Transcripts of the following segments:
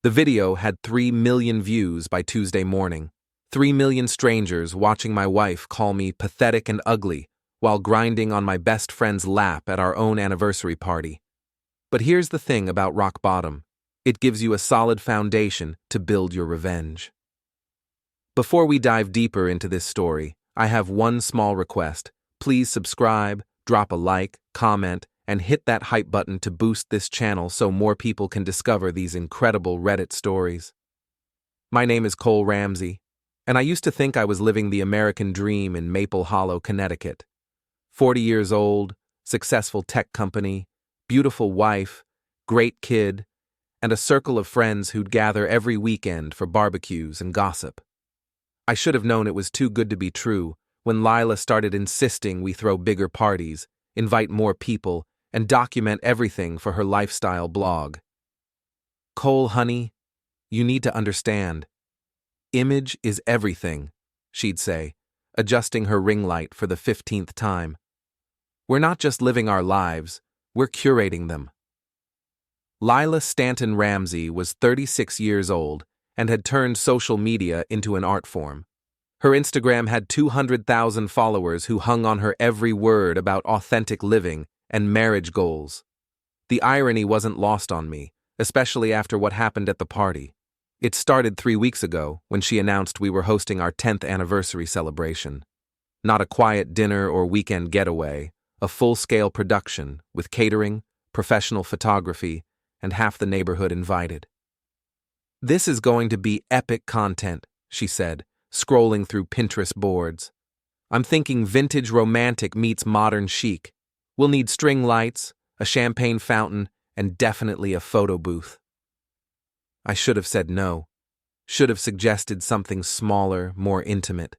The video had 3 million views by Tuesday morning. 3 million strangers watching my wife call me pathetic and ugly while grinding on my best friend's lap at our own anniversary party. But here's the thing about rock bottom. It gives you a solid foundation to build your revenge. Before we dive deeper into this story, I have one small request. Please subscribe, drop a like, comment, and hit that hype button to boost this channel so more people can discover these incredible Reddit stories. My name is Cole Ramsey, and I used to think I was living the American dream in Maple Hollow, Connecticut. 40 years old, successful tech company, beautiful wife, great kid, and a circle of friends who'd gather every weekend for barbecues and gossip. I should have known it was too good to be true when Lila started insisting we throw bigger parties, invite more people, and document everything for her lifestyle blog. Cole, honey, you need to understand. Image is everything, she'd say, adjusting her ring light for the 15th time. We're not just living our lives, we're curating them. Lila Stanton Ramsey was 36 years old and had turned social media into an art form. Her Instagram had 200,000 followers who hung on her every word about authentic living and marriage goals. The irony wasn't lost on me, especially after what happened at the party. It started 3 weeks ago when she announced we were hosting our 10th anniversary celebration. Not a quiet dinner or weekend getaway, a full-scale production with catering, professional photography, and half the neighborhood invited. This is going to be epic content, she said, scrolling through Pinterest boards. I'm thinking vintage romantic meets modern chic. We'll need string lights, a champagne fountain, and definitely a photo booth. I should have said no. Should have suggested something smaller, more intimate.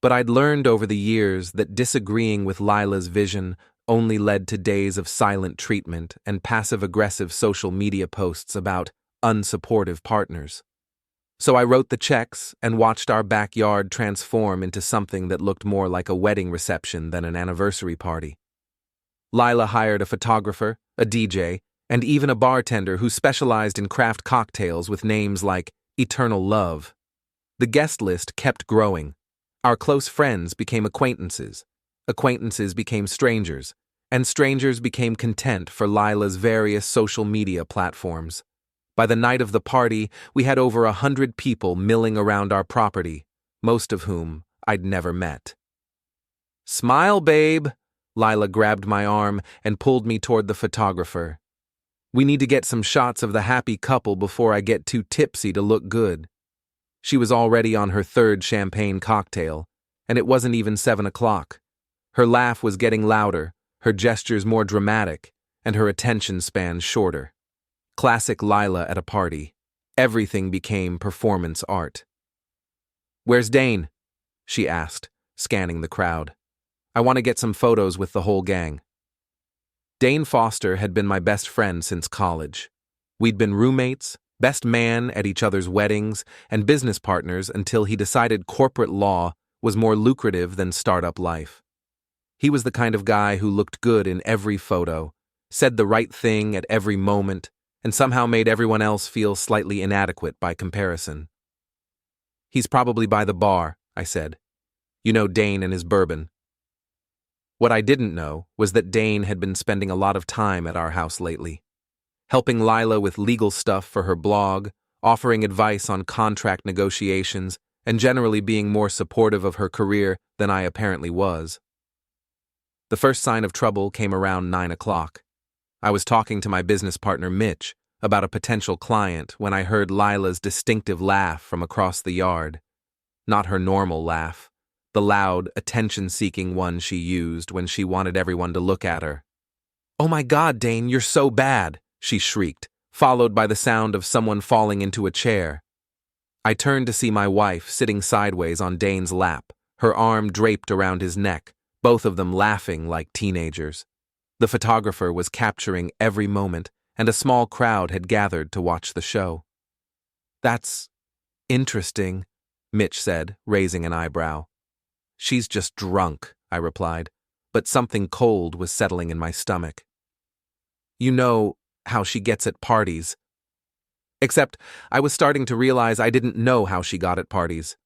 But I'd learned over the years that disagreeing with Lila's vision only led to days of silent treatment and passive-aggressive social media posts about unsupportive partners. So I wrote the checks and watched our backyard transform into something that looked more like a wedding reception than an anniversary party. Lila hired a photographer, a DJ, and even a bartender who specialized in craft cocktails with names like Eternal Love. The guest list kept growing. Our close friends became acquaintances. Acquaintances became strangers, and strangers became content for Lila's various social media platforms. By the night of the party, we had over 100 people milling around our property, most of whom I'd never met. "Smile, babe!" Lila grabbed my arm and pulled me toward the photographer. "We need to get some shots of the happy couple before I get too tipsy to look good." She was already on her 3rd champagne cocktail, and it wasn't even 7 o'clock. Her laugh was getting louder, her gestures more dramatic, and her attention span shorter. Classic Lila at a party. Everything became performance art. "Where's Dane?" she asked, scanning the crowd. "I want to get some photos with the whole gang." Dane Foster had been my best friend since college. We'd been roommates, best man at each other's weddings, and business partners until he decided corporate law was more lucrative than startup life. He was the kind of guy who looked good in every photo, said the right thing at every moment, and somehow made everyone else feel slightly inadequate by comparison. "He's probably by the bar," I said. "You know Dane and his bourbon." What I didn't know was that Dane had been spending a lot of time at our house lately, helping Lila with legal stuff for her blog, offering advice on contract negotiations, and generally being more supportive of her career than I apparently was. The first sign of trouble came around 9 o'clock. I was talking to my business partner Mitch about a potential client when I heard Lila's distinctive laugh from across the yard. Not her normal laugh, the loud, attention-seeking one she used when she wanted everyone to look at her. "Oh my God, Dane, you're so bad," she shrieked, followed by the sound of someone falling into a chair. I turned to see my wife sitting sideways on Dane's lap, her arm draped around his neck, both of them laughing like teenagers. The photographer was capturing every moment, and a small crowd had gathered to watch the show. "That's interesting," Mitch said, raising an eyebrow. "She's just drunk," I replied, but something cold was settling in my stomach. "You know how she gets at parties." Except I was starting to realize I didn't know how she got at parties.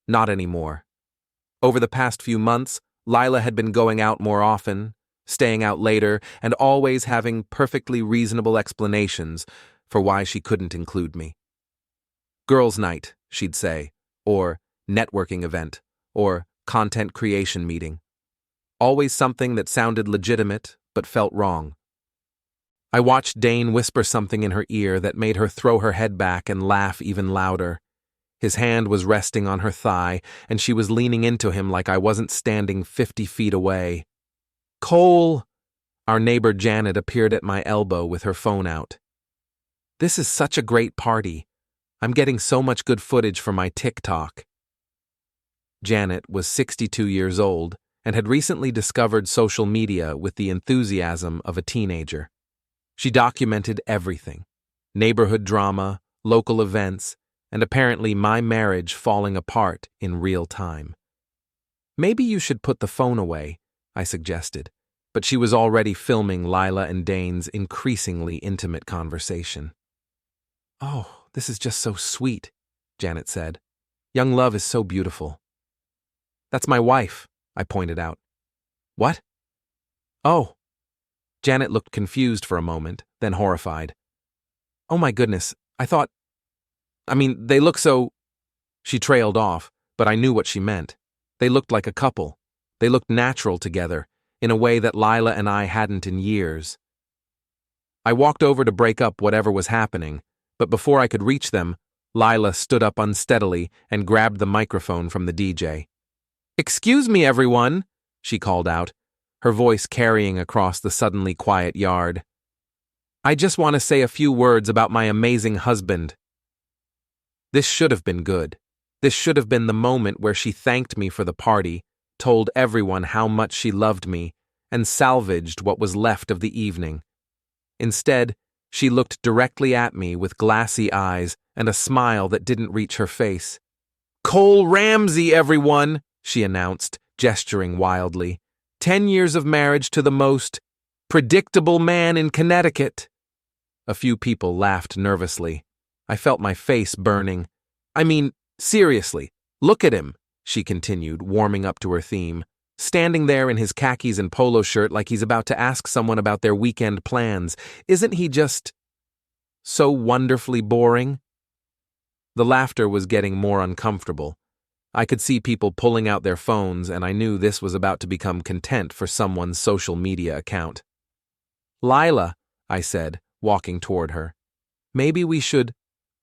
Not anymore. Over the past few months, Lila had been going out more often, staying out later, and always having perfectly reasonable explanations for why she couldn't include me. Girls' night, she'd say, or networking event, or content creation meeting. Always something that sounded legitimate but felt wrong. I watched Dane whisper something in her ear that made her throw her head back and laugh even louder. His hand was resting on her thigh, and she was leaning into him like I wasn't standing 50 feet away. "Cole!" Our neighbor Janet appeared at my elbow with her phone out. "This is such a great party. I'm getting so much good footage for my TikTok." Janet was 62 years old and had recently discovered social media with the enthusiasm of a teenager. She documented everything: neighborhood drama, local events, and apparently my marriage falling apart in real time. "Maybe you should put the phone away," I suggested, but she was already filming Lila and Dane's increasingly intimate conversation. "Oh, this is just so sweet," Janet said. "Young love is so beautiful." "That's my wife," I pointed out. "What?" "Oh." Janet looked confused for a moment, then horrified. "Oh my goodness, they look so—" She trailed off, but I knew what she meant. They looked like a couple. They looked natural together, in a way that Lila and I hadn't in years. I walked over to break up whatever was happening, but before I could reach them, Lila stood up unsteadily and grabbed the microphone from the DJ. "Excuse me, everyone," she called out, her voice carrying across the suddenly quiet yard. "I just want to say a few words about my amazing husband." This should have been good. This should have been the moment where she thanked me for the party, told everyone how much she loved me, and salvaged what was left of the evening. Instead, she looked directly at me with glassy eyes and a smile that didn't reach her face. "Cole Ramsey, everyone!" she announced, gesturing wildly. 10 years of marriage to the most predictable man in Connecticut." A few people laughed nervously. I felt my face burning. Seriously, look at him," she continued, warming up to her theme, "standing there in his khakis and polo shirt like he's about to ask someone about their weekend plans. Isn't he just so wonderfully boring?" The laughter was getting more uncomfortable. I could see people pulling out their phones, and I knew this was about to become content for someone's social media account. "Lila," I said, walking toward her, "maybe we should—"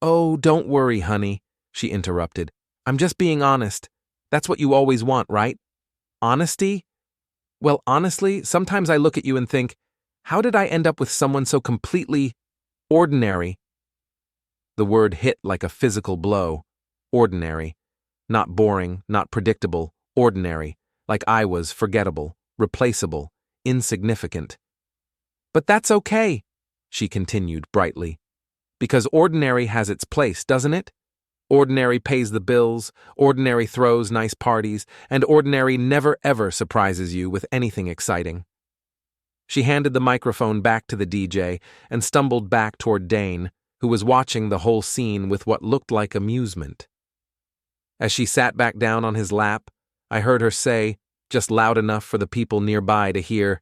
"Oh, don't worry, honey," she interrupted. "I'm just being honest. That's what you always want, right? Honesty? Well, honestly, sometimes I look at you and think, how did I end up with someone so completely ordinary?" The word hit like a physical blow. Ordinary. Not boring, not predictable, ordinary, like I was forgettable, replaceable, insignificant. "But that's okay," she continued brightly, "because ordinary has its place, doesn't it? Ordinary pays the bills, ordinary throws nice parties, and ordinary never ever surprises you with anything exciting." She handed the microphone back to the DJ and stumbled back toward Dane, who was watching the whole scene with what looked like amusement. As she sat back down on his lap, I heard her say, just loud enough for the people nearby to hear,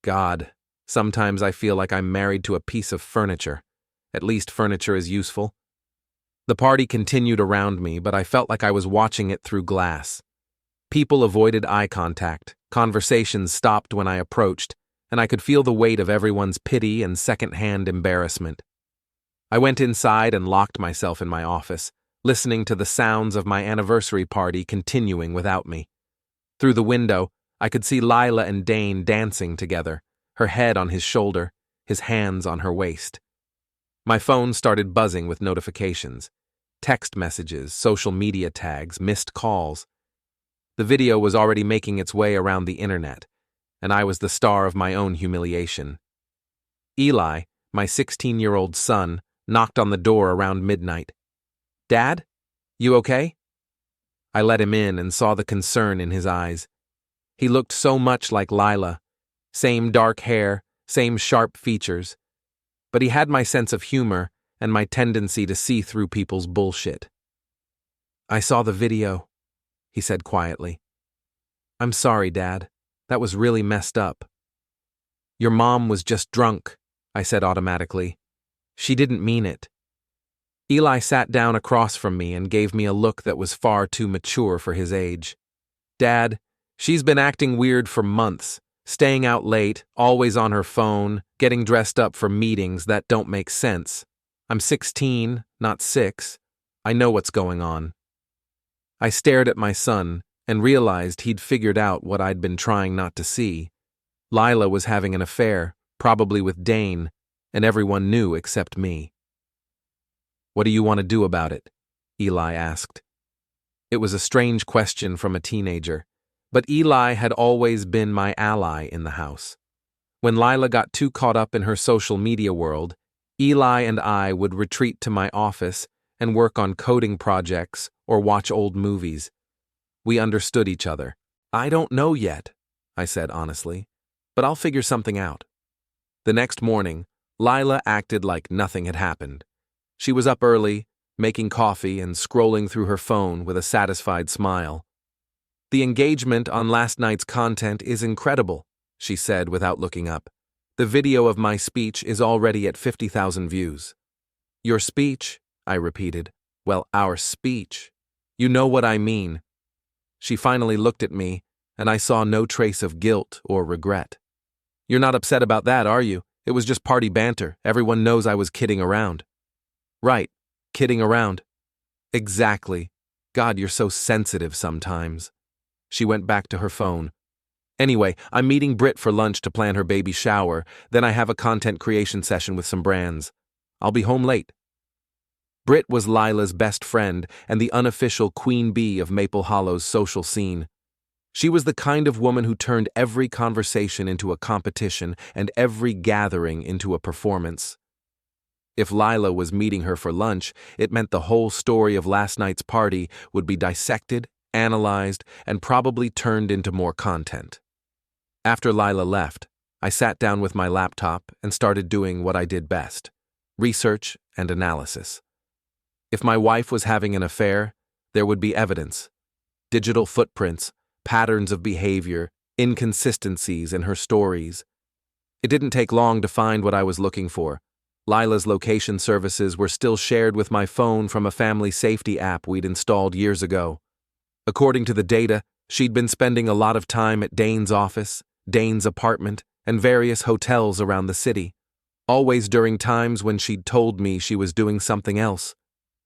"God, sometimes I feel like I'm married to a piece of furniture. At least furniture is useful." The party continued around me, but I felt like I was watching it through glass. People avoided eye contact, conversations stopped when I approached, and I could feel the weight of everyone's pity and second-hand embarrassment. I went inside and locked myself in my office, listening to the sounds of my anniversary party continuing without me. Through the window, I could see Lila and Dane dancing together, her head on his shoulder, his hands on her waist. My phone started buzzing with notifications. Text messages, social media tags, missed calls. The video was already making its way around the internet, and I was the star of my own humiliation. Eli, my 16-year-old son, knocked on the door around midnight. "Dad? You okay?" I let him in and saw the concern in his eyes. He looked so much like Lila. Same dark hair, same sharp features. But he had my sense of humor, and my tendency to see through people's bullshit. "I saw the video," he said quietly. "I'm sorry, Dad. That was really messed up." "Your mom was just drunk," I said automatically. "She didn't mean it." Eli sat down across from me and gave me a look that was far too mature for his age. "Dad, she's been acting weird for months, staying out late, always on her phone, getting dressed up for meetings that don't make sense. I'm 16, not 6. I know what's going on." I stared at my son and realized he'd figured out what I'd been trying not to see. Lila was having an affair, probably with Dane, and everyone knew except me. "What do you want to do about it?" Eli asked. It was a strange question from a teenager, but Eli had always been my ally in the house. When Lila got too caught up in her social media world, Eli and I would retreat to my office and work on coding projects or watch old movies. We understood each other. "I don't know yet," I said honestly, "but I'll figure something out." The next morning, Lila acted like nothing had happened. She was up early, making coffee and scrolling through her phone with a satisfied smile. "The engagement on last night's content is incredible," she said without looking up. "The video of my speech is already at 50,000 views." "Your speech?" I repeated. "Well, our speech. You know what I mean." She finally looked at me, and I saw no trace of guilt or regret. "You're not upset about that, are you? It was just party banter. Everyone knows I was kidding around." "Right, kidding around." "Exactly. God, you're so sensitive sometimes." She went back to her phone. "Anyway, I'm meeting Britt for lunch to plan her baby shower, then I have a content creation session with some brands. I'll be home late." Britt was Lila's best friend and the unofficial queen bee of Maple Hollow's social scene. She was the kind of woman who turned every conversation into a competition and every gathering into a performance. If Lila was meeting her for lunch, it meant the whole story of last night's party would be dissected, analyzed, and probably turned into more content. After Lila left, I sat down with my laptop and started doing what I did best: research and analysis. If my wife was having an affair, there would be evidence. Digital footprints, patterns of behavior, inconsistencies in her stories. It didn't take long to find what I was looking for. Lila's location services were still shared with my phone from a family safety app we'd installed years ago. According to the data, she'd been spending a lot of time at Dane's office, Dane's apartment, and various hotels around the city, always during times when she'd told me she was doing something else.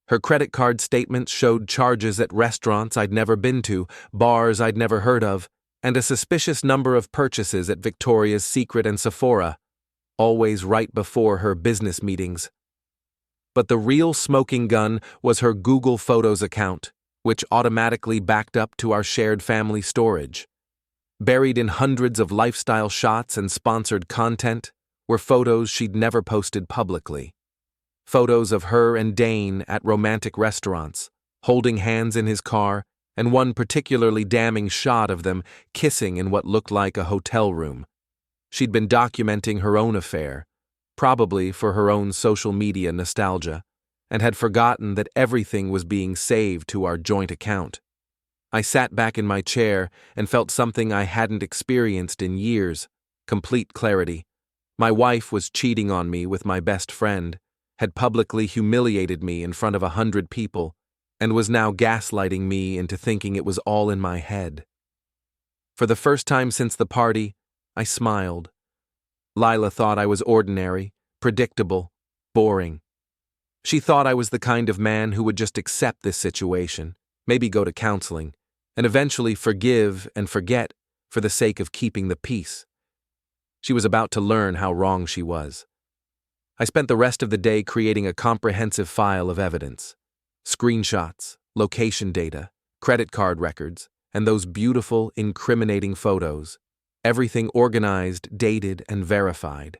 Her credit card statements showed charges at restaurants I'd never been to, bars I'd never heard of, and a suspicious number of purchases at Victoria's Secret and Sephora, always right before her business meetings. But the real smoking gun was her Google Photos account, which automatically backed up to our shared family storage. Buried in hundreds of lifestyle shots and sponsored content were photos she'd never posted publicly. Photos of her and Dane at romantic restaurants, holding hands in his car, and one particularly damning shot of them kissing in what looked like a hotel room. She'd been documenting her own affair, probably for her own social media nostalgia, and had forgotten that everything was being saved to our joint account. I sat back in my chair and felt something I hadn't experienced in years: complete clarity. My wife was cheating on me with my best friend, had publicly humiliated me in front of 100 people, and was now gaslighting me into thinking it was all in my head. For the first time since the party, I smiled. Lila thought I was ordinary, predictable, boring. She thought I was the kind of man who would just accept this situation, maybe go to counseling, and eventually forgive and forget for the sake of keeping the peace. She was about to learn how wrong she was. I spent the rest of the day creating a comprehensive file of evidence: screenshots, location data, credit card records, and those beautiful, incriminating photos. Everything organized, dated, and verified.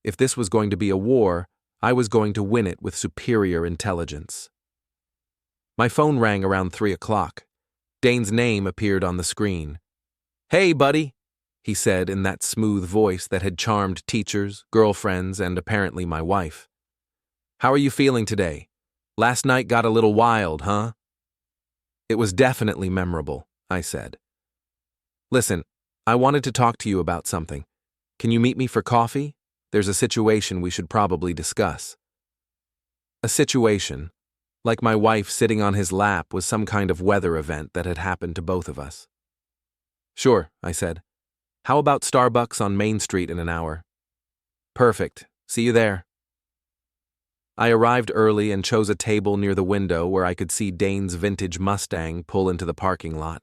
If this was going to be a war, I was going to win it with superior intelligence. My phone rang around 3 o'clock. Dane's name appeared on the screen. "Hey, buddy," he said in that smooth voice that had charmed teachers, girlfriends, and apparently my wife. How are you feeling today? Last night got a little wild, huh? It was definitely memorable, I said. Listen, I wanted to talk to you about something. Can you meet me for coffee? There's a situation we should probably discuss. A situation, like my wife sitting on his lap, was some kind of weather event that had happened to both of us. Sure, I said. How about Starbucks on Main Street in an hour? Perfect. See you there. I arrived early and chose a table near the window where I could see Dane's vintage Mustang pull into the parking lot.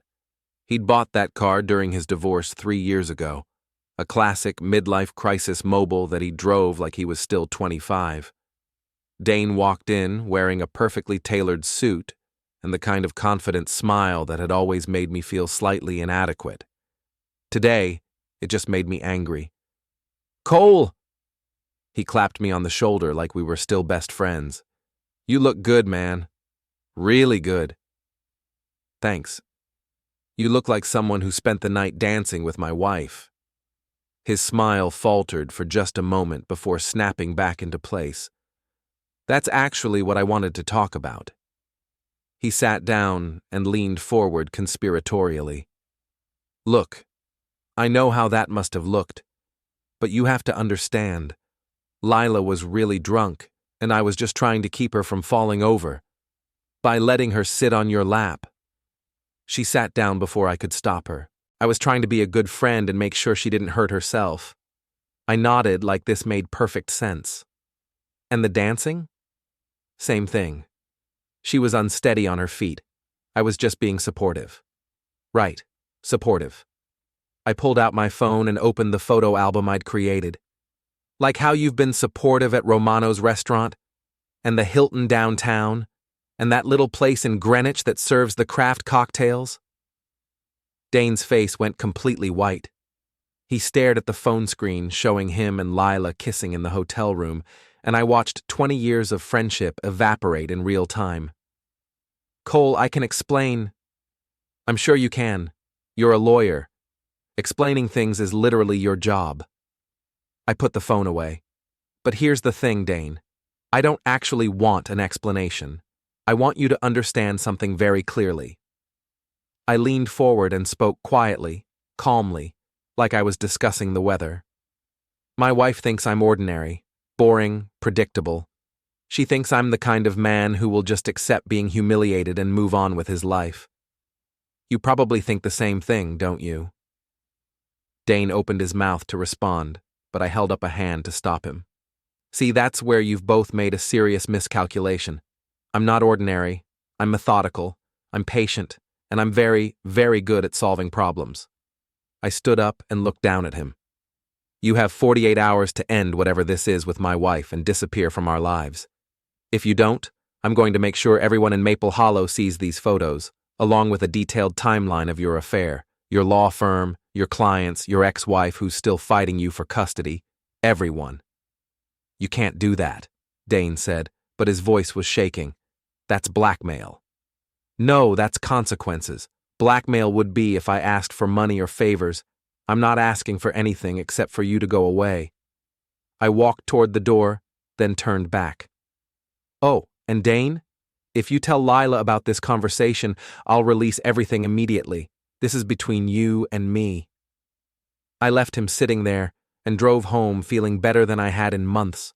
He'd bought that car during his divorce 3 years ago, a classic midlife crisis mobile that he drove like he was still 25. Dane walked in wearing a perfectly tailored suit and the kind of confident smile that had always made me feel slightly inadequate. Today, it just made me angry. Cole! He clapped me on the shoulder like we were still best friends. You look good, man. Really good. Thanks. You look like someone who spent the night dancing with my wife. His smile faltered for just a moment before snapping back into place. That's actually what I wanted to talk about. He sat down and leaned forward conspiratorially. Look, I know how that must have looked, but you have to understand. Lila was really drunk, and I was just trying to keep her from falling over by letting her sit on your lap. She sat down before I could stop her. I was trying to be a good friend and make sure she didn't hurt herself. I nodded like this made perfect sense. And the dancing? Same thing. She was unsteady on her feet. I was just being supportive. Right, supportive. I pulled out my phone and opened the photo album I'd created. Like how you've been supportive at Romano's restaurant, and the Hilton downtown, and that little place in Greenwich that serves the craft cocktails. Dane's face went completely white. He stared at the phone screen showing him and Lila kissing in the hotel room, and I watched 20 years of friendship evaporate in real time. Cole, I can explain. I'm sure you can. You're a lawyer. Explaining things is literally your job. I put the phone away. But here's the thing, Dane. I don't actually want an explanation. I want you to understand something very clearly. I leaned forward and spoke quietly, calmly, like I was discussing the weather. My wife thinks I'm ordinary, boring, predictable. She thinks I'm the kind of man who will just accept being humiliated and move on with his life. You probably think the same thing, don't you? Dane opened his mouth to respond, but I held up a hand to stop him. See, that's where you've both made a serious miscalculation. I'm not ordinary, I'm methodical, I'm patient, and I'm very, very good at solving problems. I stood up and looked down at him. You have 48 hours to end whatever this is with my wife and disappear from our lives. If you don't, I'm going to make sure everyone in Maple Hollow sees these photos, along with a detailed timeline of your affair, your law firm, your clients, your ex-wife who's still fighting you for custody, everyone. You can't do that, Dane said, but his voice was shaking. That's blackmail. No, that's consequences. Blackmail would be if I asked for money or favors. I'm not asking for anything except for you to go away. I walked toward the door, then turned back. Oh, and Dane? If you tell Lila about this conversation, I'll release everything immediately. This is between you and me. I left him sitting there and drove home feeling better than I had in months.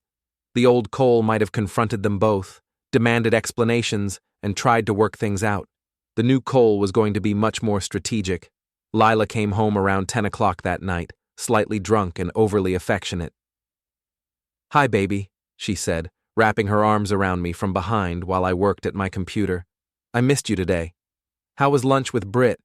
The old Cole might have confronted them both, demanded explanations, and tried to work things out. The new Cole was going to be much more strategic. Lila came home around 10 o'clock that night, slightly drunk and overly affectionate. Hi, baby, she said, wrapping her arms around me from behind while I worked at my computer. I missed you today. How was lunch with Britt?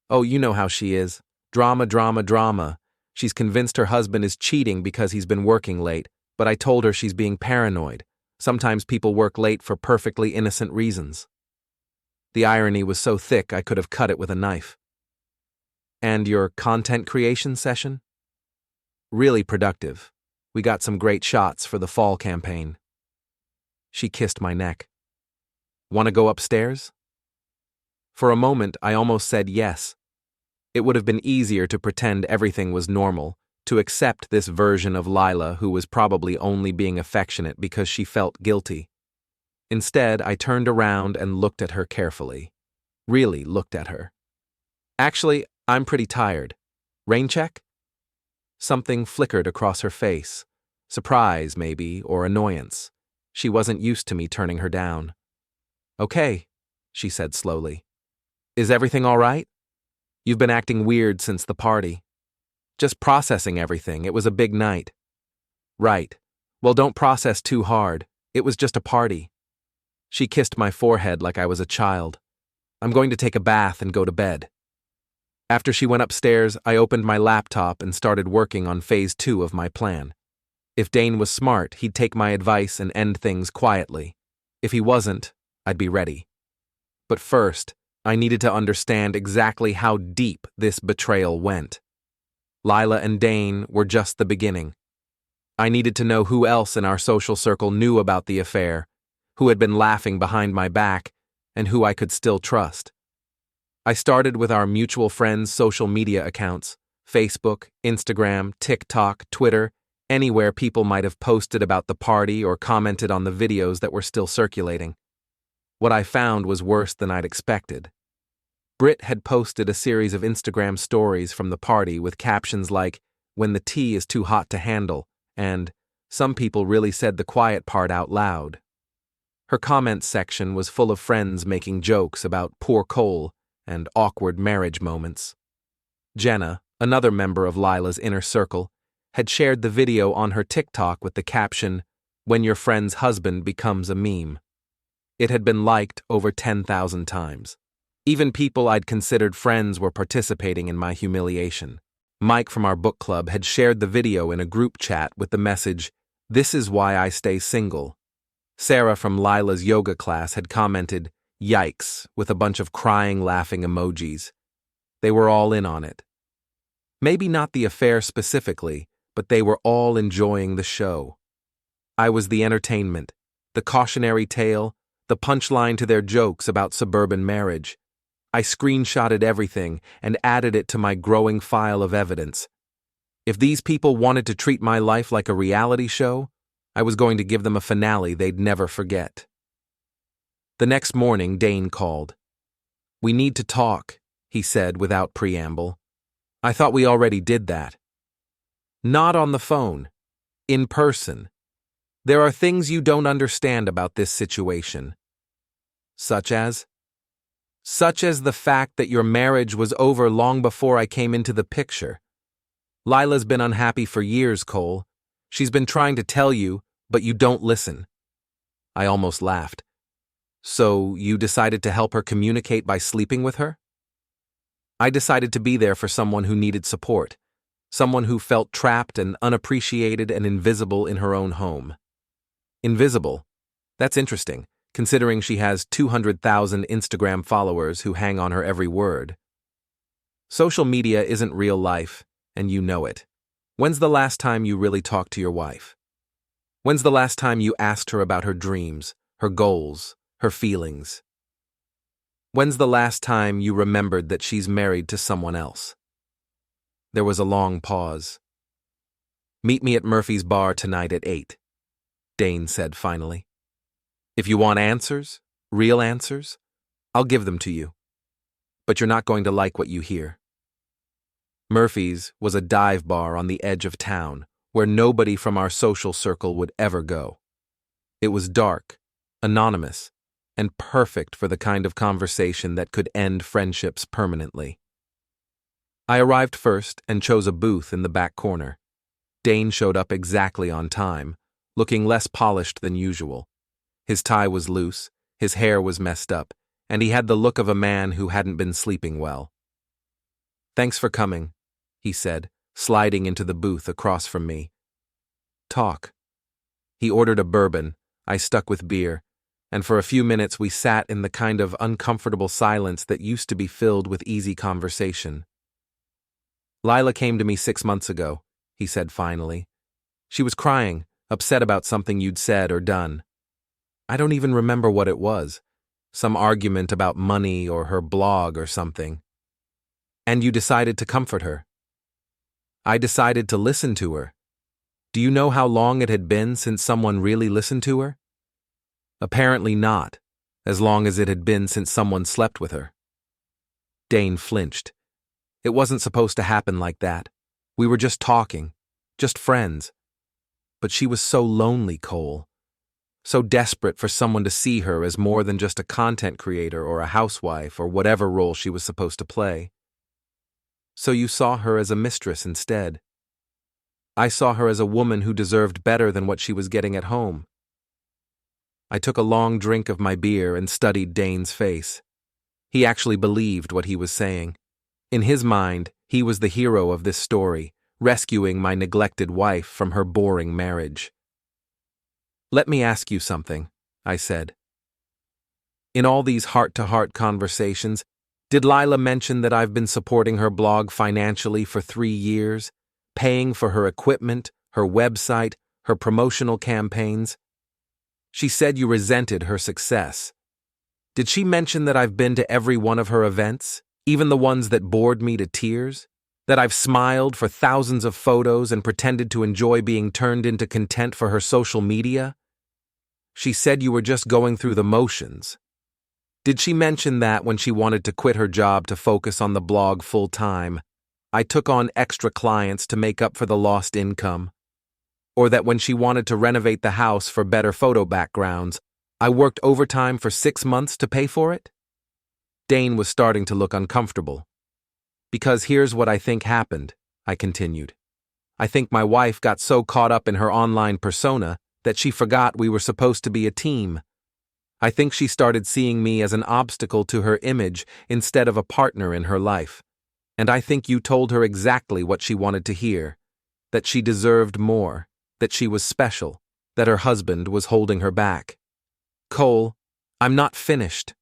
Oh, you know how she is. Drama, drama, drama. She's convinced her husband is cheating because he's been working late, but I told her she's being paranoid. Sometimes people work late for perfectly innocent reasons. The irony was so thick I could have cut it with a knife. And your content creation session? Really productive. We got some great shots for the fall campaign. She kissed my neck. Want to go upstairs? For a moment, I almost said yes. It would have been easier to pretend everything was normal, to accept this version of Lila who was probably only being affectionate because she felt guilty. Instead, I turned around and looked at her carefully. Really looked at her. Actually, I'm pretty tired. Rain check? Something flickered across her face. Surprise, maybe, or annoyance. She wasn't used to me turning her down. Okay, she said slowly. Is everything all right? You've been acting weird since the party. Just processing everything. It was a big night. Right. Well, don't process too hard. It was just a party. She kissed my forehead like I was a child. I'm going to take a bath and go to bed. After she went upstairs, I opened my laptop and started working on phase 2 of my plan. If Dane was smart, he'd take my advice and end things quietly. If he wasn't, I'd be ready. But first, I needed to understand exactly how deep this betrayal went. Lila and Dane were just the beginning. I needed to know who else in our social circle knew about the affair, who had been laughing behind my back, and who I could still trust. I started with our mutual friends' social media accounts, Facebook, Instagram, TikTok, Twitter, anywhere people might have posted about the party or commented on the videos that were still circulating. What I found was worse than I'd expected. Britt had posted a series of Instagram stories from the party with captions like, "When the tea is too hot to handle," and "Some people really said the quiet part out loud." Her comments section was full of friends making jokes about poor Cole and awkward marriage moments. Jenna, another member of Lila's inner circle, had shared the video on her TikTok with the caption, "When your friend's husband becomes a meme." It had been liked over 10,000 times. Even people I'd considered friends were participating in my humiliation. Mike from our book club had shared the video in a group chat with the message, "This is why I stay single." Sarah from Lila's yoga class had commented, "Yikes," with a bunch of crying, laughing emojis. They were all in on it. Maybe not the affair specifically, but they were all enjoying the show. I was the entertainment, the cautionary tale, the punchline to their jokes about suburban marriage. I screenshotted everything and added it to my growing file of evidence. If these people wanted to treat my life like a reality show, I was going to give them a finale they'd never forget. The next morning, Dane called. "We need to talk," he said without preamble. "I thought we already did that." "Not on the phone. In person. There are things you don't understand about this situation." "Such as?" "Such as the fact that your marriage was over long before I came into the picture. Lila's been unhappy for years, Cole. She's been trying to tell you, but you don't listen." I almost laughed. "So you decided to help her communicate by sleeping with her?" "I decided to be there for someone who needed support, someone who felt trapped and unappreciated and invisible in her own home." Invisible? That's interesting, considering she has 200,000 Instagram followers who hang on her every word. Social media isn't real life, and you know it. When's the last time you really talked to your wife? When's the last time you asked her about her dreams, her goals, her feelings? When's the last time you remembered that she's married to someone else? There was a long pause. "Meet me at Murphy's bar tonight at 8, Dane said finally. "If you want answers, real answers, I'll give them to you. But you're not going to like what you hear." Murphy's was a dive bar on the edge of town where nobody from our social circle would ever go. It was dark, anonymous, and perfect for the kind of conversation that could end friendships permanently. I arrived first and chose a booth in the back corner. Dane showed up exactly on time, looking less polished than usual. His tie was loose, his hair was messed up, and he had the look of a man who hadn't been sleeping well. "Thanks for coming," he said, sliding into the booth across from me. "Talk." He ordered a bourbon, I stuck with beer, and for a few minutes we sat in the kind of uncomfortable silence that used to be filled with easy conversation. "Lila came to me 6 months ago," he said finally. "She was crying, upset about something you'd said or done. I don't even remember what it was. Some argument about money or her blog or something. And you decided to comfort her." I decided to listen to her. Do you know how long it had been since someone really listened to her? Apparently not, as long as it had been since someone slept with her. Dane flinched. It wasn't supposed to happen like that. We were just talking, just friends. But she was so lonely, Cole. So desperate for someone to see her as more than just a content creator or a housewife or whatever role she was supposed to play. So you saw her as a mistress instead. I saw her as a woman who deserved better than what she was getting at home. I took a long drink of my beer and studied Dane's face. He actually believed what he was saying. In his mind, he was the hero of this story, rescuing my neglected wife from her boring marriage. Let me ask you something, I said. In all these heart-to-heart conversations, did Lila mention that I've been supporting her blog financially for 3 years, paying for her equipment, her website, her promotional campaigns? She said you resented her success. Did she mention that I've been to every one of her events, even the ones that bored me to tears? That I've smiled for thousands of photos and pretended to enjoy being turned into content for her social media? She said you were just going through the motions. Did she mention that when she wanted to quit her job to focus on the blog full-time, I took on extra clients to make up for the lost income? Or that when she wanted to renovate the house for better photo backgrounds, I worked overtime for 6 months to pay for it? Dane was starting to look uncomfortable. Because here's what I think happened, I continued. I think my wife got so caught up in her online persona that she forgot we were supposed to be a team. I think she started seeing me as an obstacle to her image instead of a partner in her life. And I think you told her exactly what she wanted to hear, that she deserved more, that she was special, that her husband was holding her back. Cole, I'm not finished.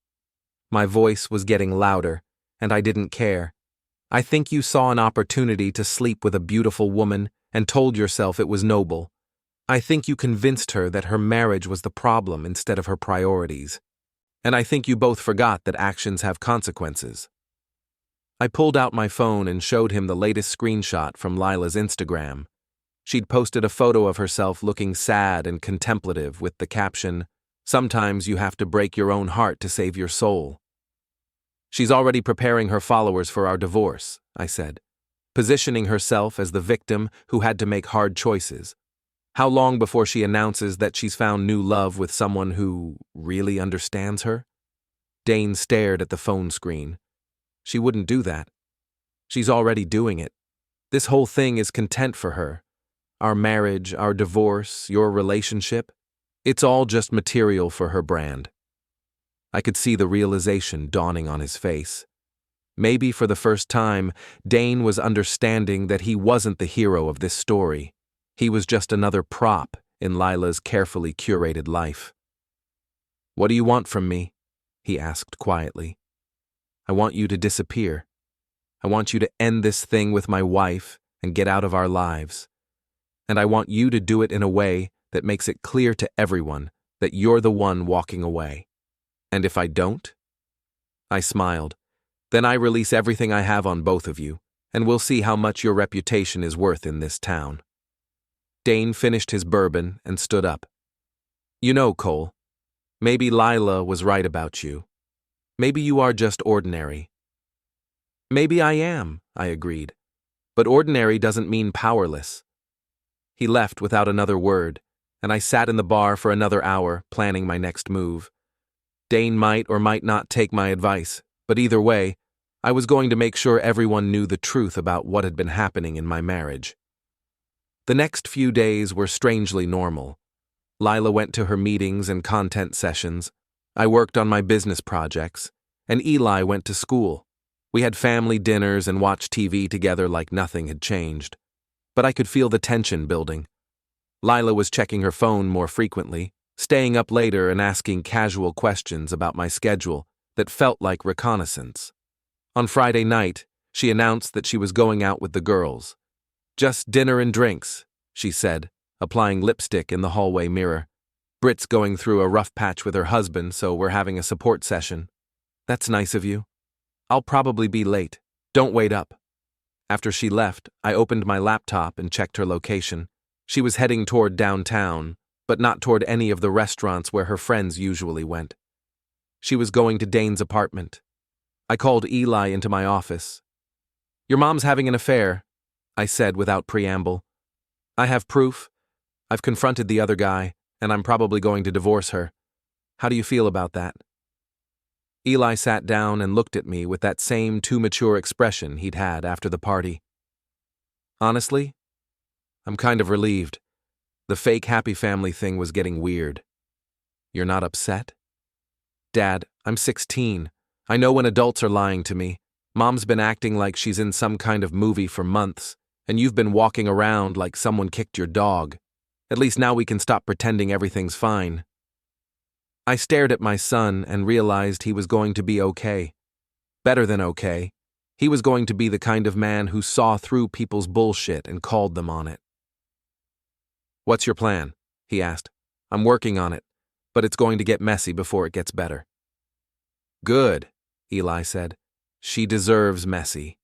My voice was getting louder, and I didn't care. I think you saw an opportunity to sleep with a beautiful woman and told yourself it was noble. I think you convinced her that her marriage was the problem instead of her priorities. And I think you both forgot that actions have consequences. I pulled out my phone and showed him the latest screenshot from Lila's Instagram. She'd posted a photo of herself looking sad and contemplative with the caption, "Sometimes you have to break your own heart to save your soul." She's already preparing her followers for our divorce, I said, positioning herself as the victim who had to make hard choices. How long before she announces that she's found new love with someone who really understands her? Dane stared at the phone screen. She wouldn't do that. She's already doing it. This whole thing is content for her. Our marriage, our divorce, your relationship, it's all just material for her brand. I could see the realization dawning on his face. Maybe for the first time, Dane was understanding that he wasn't the hero of this story. He was just another prop in Lila's carefully curated life. "What do you want from me?" he asked quietly. "I want you to disappear. I want you to end this thing with my wife and get out of our lives. And I want you to do it in a way that makes it clear to everyone that you're the one walking away. And if I don't?" I smiled. "Then I release everything I have on both of you, and we'll see how much your reputation is worth in this town." Dane finished his bourbon and stood up. "You know, Cole, maybe Lila was right about you. Maybe you are just ordinary." "Maybe I am," I agreed. "But ordinary doesn't mean powerless." He left without another word, and I sat in the bar for another hour, planning my next move. Dane might or might not take my advice, but either way, I was going to make sure everyone knew the truth about what had been happening in my marriage. The next few days were strangely normal. Lila went to her meetings and content sessions. I worked on my business projects, and Eli went to school. We had family dinners and watched TV together like nothing had changed. But I could feel the tension building. Lila was checking her phone more frequently, staying up later and asking casual questions about my schedule that felt like reconnaissance. On Friday night, she announced that she was going out with the girls. "Just dinner and drinks," she said, applying lipstick in the hallway mirror. "Brit's going through a rough patch with her husband, so we're having a support session." "That's nice of you. I'll probably be late. Don't wait up." After she left, I opened my laptop and checked her location. She was heading toward downtown, but not toward any of the restaurants where her friends usually went. She was going to Dane's apartment. I called Eli into my office. "Your mom's having an affair," I said without preamble. "I have proof. I've confronted the other guy, and I'm probably going to divorce her. How do you feel about that?" Eli sat down and looked at me with that same too mature expression he'd had after the party. "Honestly, I'm kind of relieved. The fake happy family thing was getting weird." "You're not upset?" "Dad, I'm 16. I know when adults are lying to me. Mom's been acting like she's in some kind of movie for months, and you've been walking around like someone kicked your dog. At least now we can stop pretending everything's fine." I stared at my son and realized he was going to be okay. Better than okay. He was going to be the kind of man who saw through people's bullshit and called them on it. "What's your plan?" he asked. "I'm working on it, but it's going to get messy before it gets better." "Good," Eli said. "She deserves messy."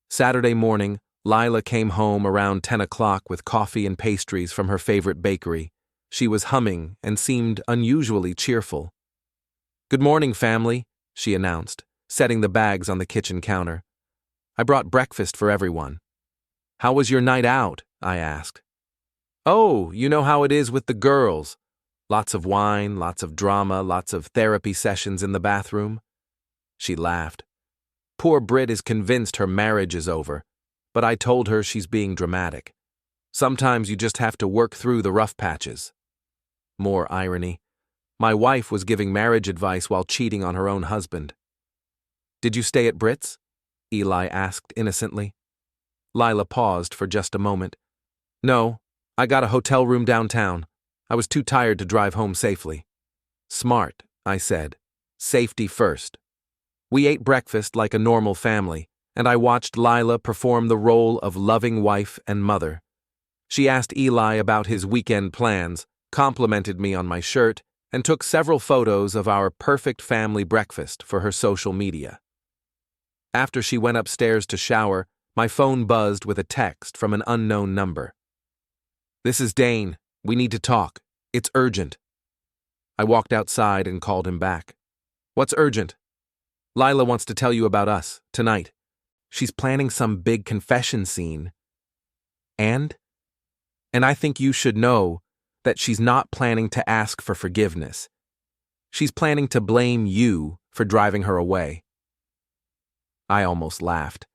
Saturday morning, Lila came home around 10 o'clock with coffee and pastries from her favorite bakery. She was humming and seemed unusually cheerful. "Good morning, family," she announced, setting the bags on the kitchen counter. "I brought breakfast for everyone." "How was your night out?" I asked. "Oh, you know how it is with the girls. Lots of wine, lots of drama, lots of therapy sessions in the bathroom." She laughed. "Poor Brit is convinced her marriage is over, but I told her she's being dramatic. Sometimes you just have to work through the rough patches." More irony. My wife was giving marriage advice while cheating on her own husband. "Did you stay at Brit's?" Eli asked innocently. Lila paused for just a moment. "No, I got a hotel room downtown. I was too tired to drive home safely." "Smart," I said. "Safety first." We ate breakfast like a normal family, and I watched Lila perform the role of loving wife and mother. She asked Eli about his weekend plans, complimented me on my shirt, and took several photos of our perfect family breakfast for her social media. After she went upstairs to shower, my phone buzzed with a text from an unknown number. "This is Dane. We need to talk. It's urgent." I walked outside and called him back. "What's urgent?" "Lila wants to tell you about us, tonight. She's planning some big confession scene. And I think you should know that she's not planning to ask for forgiveness. She's planning to blame you for driving her away." I almost laughed.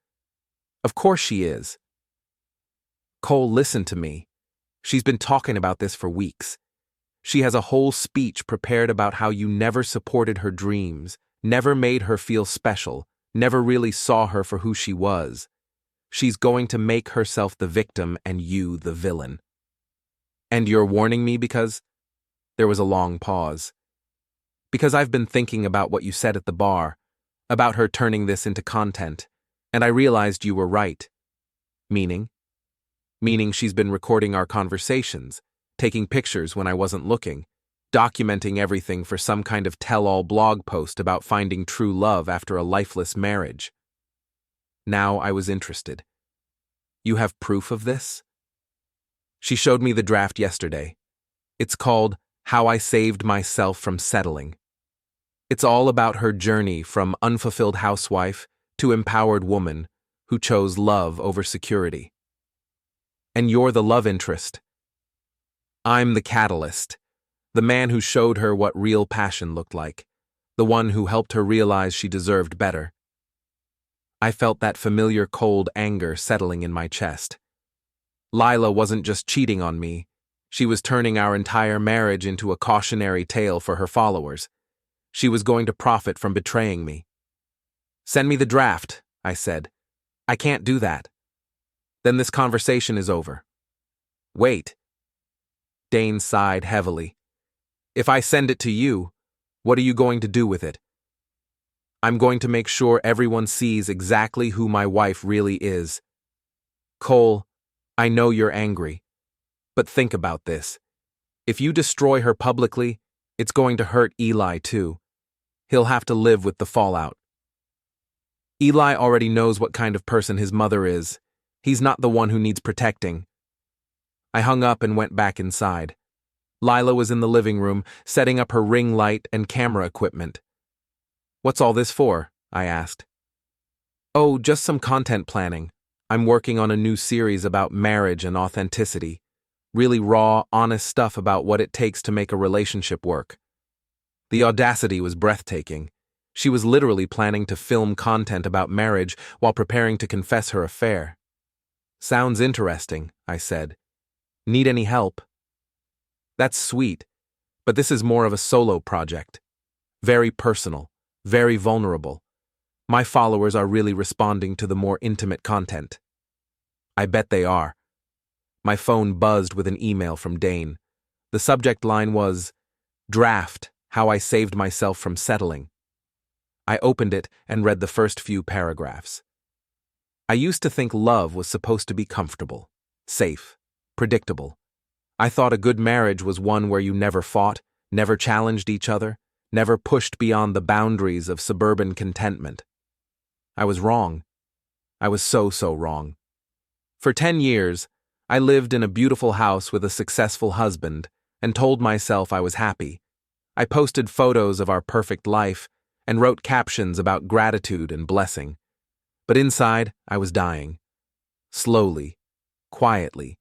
"Of course she is." "Cole, listen to me. She's been talking about this for weeks. She has a whole speech prepared about how you never supported her dreams, never made her feel special, never really saw her for who she was. She's going to make herself the victim and you the villain." "And you're warning me because—" There was a long pause. "Because I've been thinking about what you said at the bar, about her turning this into content, and I realized you were right." "Meaning?" "Meaning she's been recording our conversations, taking pictures when I wasn't looking, documenting everything for some kind of tell-all blog post about finding true love after a lifeless marriage." Now I was interested. "You have proof of this?" She showed me the draft yesterday. It's called How I Saved Myself from Settling. It's all about her journey from unfulfilled housewife to empowered woman who chose love over security. And you're the love interest. I'm the catalyst, the man who showed her what real passion looked like, the one who helped her realize she deserved better. I felt that familiar cold anger settling in my chest. Lila wasn't just cheating on me, she was turning our entire marriage into a cautionary tale for her followers. She was going to profit from betraying me. "Send me the draft," I said. "I can't do that." "Then this conversation is over." "Wait." Dane sighed heavily. "If I send it to you, what are you going to do with it?" "I'm going to make sure everyone sees exactly who my wife really is." "Cole, I know you're angry, but think about this. If you destroy her publicly, it's going to hurt Eli too. He'll have to live with the fallout." Eli already knows what kind of person his mother is. He's not the one who needs protecting. I hung up and went back inside. Lila was in the living room, setting up her ring light and camera equipment. "What's all this for?" I asked. "Oh, just some content planning. I'm working on a new series about marriage and authenticity. Really raw, honest stuff about what it takes to make a relationship work." The audacity was breathtaking. She was literally planning to film content about marriage while preparing to confess her affair. "Sounds interesting," I said. "Need any help?" "That's sweet, but this is more of a solo project. Very personal, very vulnerable. My followers are really responding to the more intimate content." "I bet they are." My phone buzzed with an email from Dane. The subject line was, "Draft, how I saved myself from settling." I opened it and read the first few paragraphs. "I used to think love was supposed to be comfortable, safe, predictable. I thought a good marriage was one where you never fought, never challenged each other, never pushed beyond the boundaries of suburban contentment. I was wrong. I was so wrong. For 10 years, I lived in a beautiful house with a successful husband and told myself I was happy. I posted photos of our perfect life and wrote captions about gratitude and blessing. But inside, I was dying. Slowly, quietly,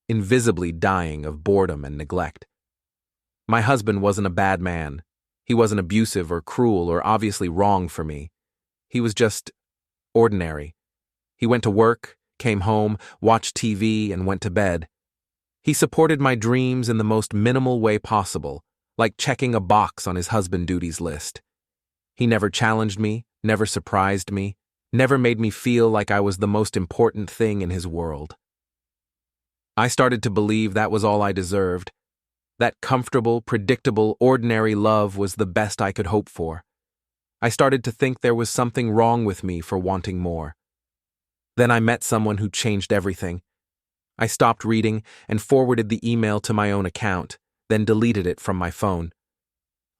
invisibly dying of boredom and neglect. My husband wasn't a bad man. He wasn't abusive or cruel or obviously wrong for me. He was just ordinary. He went to work, came home, watched TV, and went to bed. He supported my dreams in the most minimal way possible, like checking a box on his husband duties list. He never challenged me, never surprised me, never made me feel like I was the most important thing in his world. I started to believe that was all I deserved. That comfortable, predictable, ordinary love was the best I could hope for. I started to think there was something wrong with me for wanting more. Then I met someone who changed everything. I stopped reading and forwarded the email to my own account, then deleted it from my phone.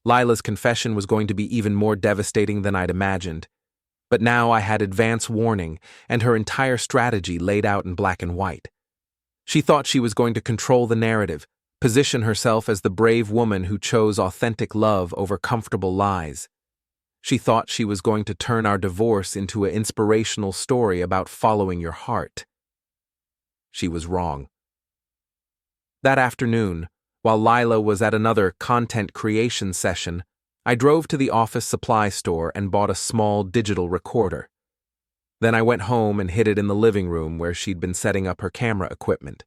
Lila's confession was going to be even more devastating than I'd imagined. But now I had advance warning and her entire strategy laid out in black and white. She thought she was going to control the narrative, position herself as the brave woman who chose authentic love over comfortable lies. She thought she was going to turn our divorce into an inspirational story about following your heart. She was wrong. That afternoon, while Lila was at another content creation session, I drove to the office supply store and bought a small digital recorder. Then I went home and hid it in the living room where she'd been setting up her camera equipment.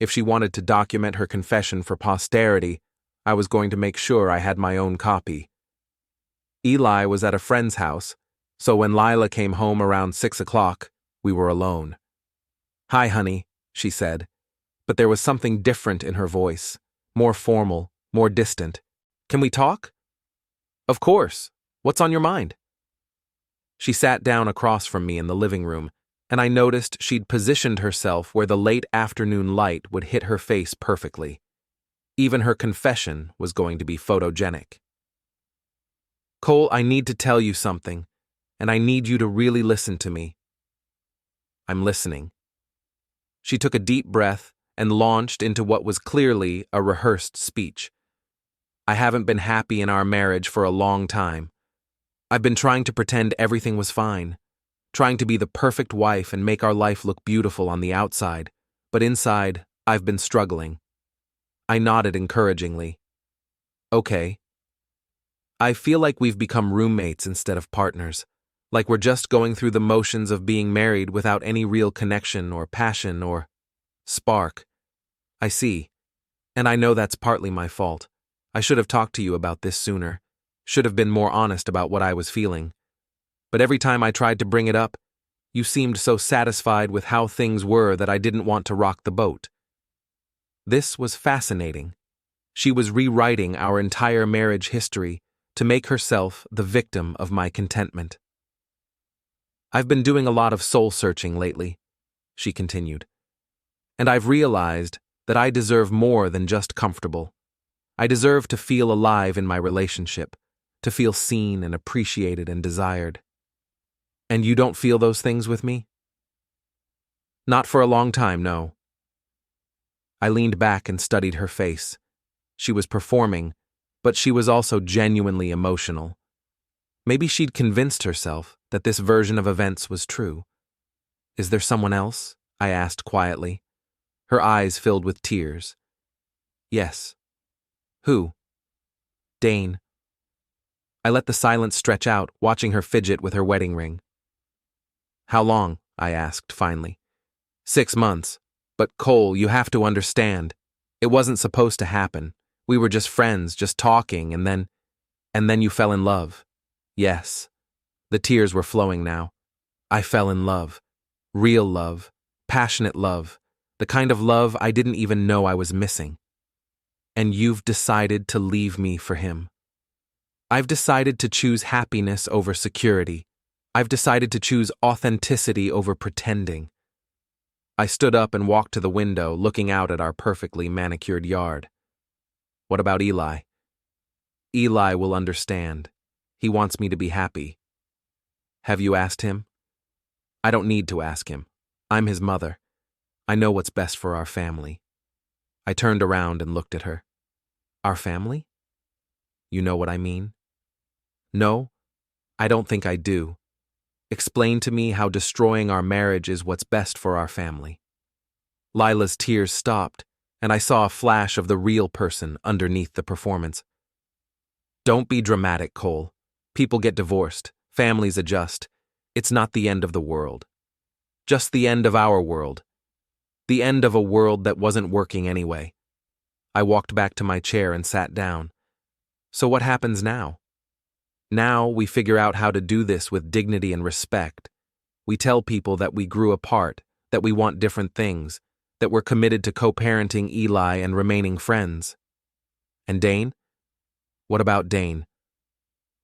If she wanted to document her confession for posterity, I was going to make sure I had my own copy. Eli was at a friend's house, so when Lila came home around 6 o'clock, we were alone. "Hi, honey," she said, but there was something different in her voice, more formal, more distant. "Can we talk?" "Of course. What's on your mind?" She sat down across from me in the living room, and I noticed she'd positioned herself where the late afternoon light would hit her face perfectly. Even her confession was going to be photogenic. "Cole, I need to tell you something, and I need you to really listen to me." "I'm listening." She took a deep breath and launched into what was clearly a rehearsed speech. "I haven't been happy in our marriage for a long time. I've been trying to pretend everything was fine, trying to be the perfect wife and make our life look beautiful on the outside, but inside, I've been struggling." I nodded encouragingly. "Okay." "I feel like we've become roommates instead of partners, like we're just going through the motions of being married without any real connection or passion or spark." "I see. And I know that's partly my fault. I should have talked to you about this sooner, should have been more honest about what I was feeling. But every time I tried to bring it up, you seemed so satisfied with how things were that I didn't want to rock the boat." This was fascinating. She was rewriting our entire marriage history to make herself the victim of my contentment. "I've been doing a lot of soul-searching lately," she continued. "And I've realized that I deserve more than just comfortable. I deserve to feel alive in my relationship, to feel seen and appreciated and desired. And you don't feel those things with me? Not for a long time, no. I leaned back and studied her face. She was performing, but she was also genuinely emotional. Maybe she'd convinced herself that this version of events was true. Is there someone else? I asked quietly. Her eyes filled with tears. Yes. Who? Dane. I let the silence stretch out, watching her fidget with her wedding ring. How long? I asked finally. 6 months. But Cole, you have to understand. It wasn't supposed to happen. We were just friends, just talking, and then you fell in love. Yes. The tears were flowing now. I fell in love. Real love. Passionate love. The kind of love I didn't even know I was missing. And you've decided to leave me for him. I've decided to choose happiness over security. I've decided to choose authenticity over pretending. I stood up and walked to the window, looking out at our perfectly manicured yard. What about Eli? Eli will understand. He wants me to be happy. Have you asked him? I don't need to ask him. I'm his mother. I know what's best for our family. I turned around and looked at her. Our family? You know what I mean? No, I don't think I do. Explain to me how destroying our marriage is what's best for our family. Lila's tears stopped, and I saw a flash of the real person underneath the performance. Don't be dramatic, Cole. People get divorced. Families adjust. It's not the end of the world. Just the end of our world. The end of a world that wasn't working anyway. I walked back to my chair and sat down. So what happens now? Now we figure out how to do this with dignity and respect. We tell people that we grew apart, that we want different things, that we're committed to co-parenting Eli and remaining friends. And Dane? What about Dane?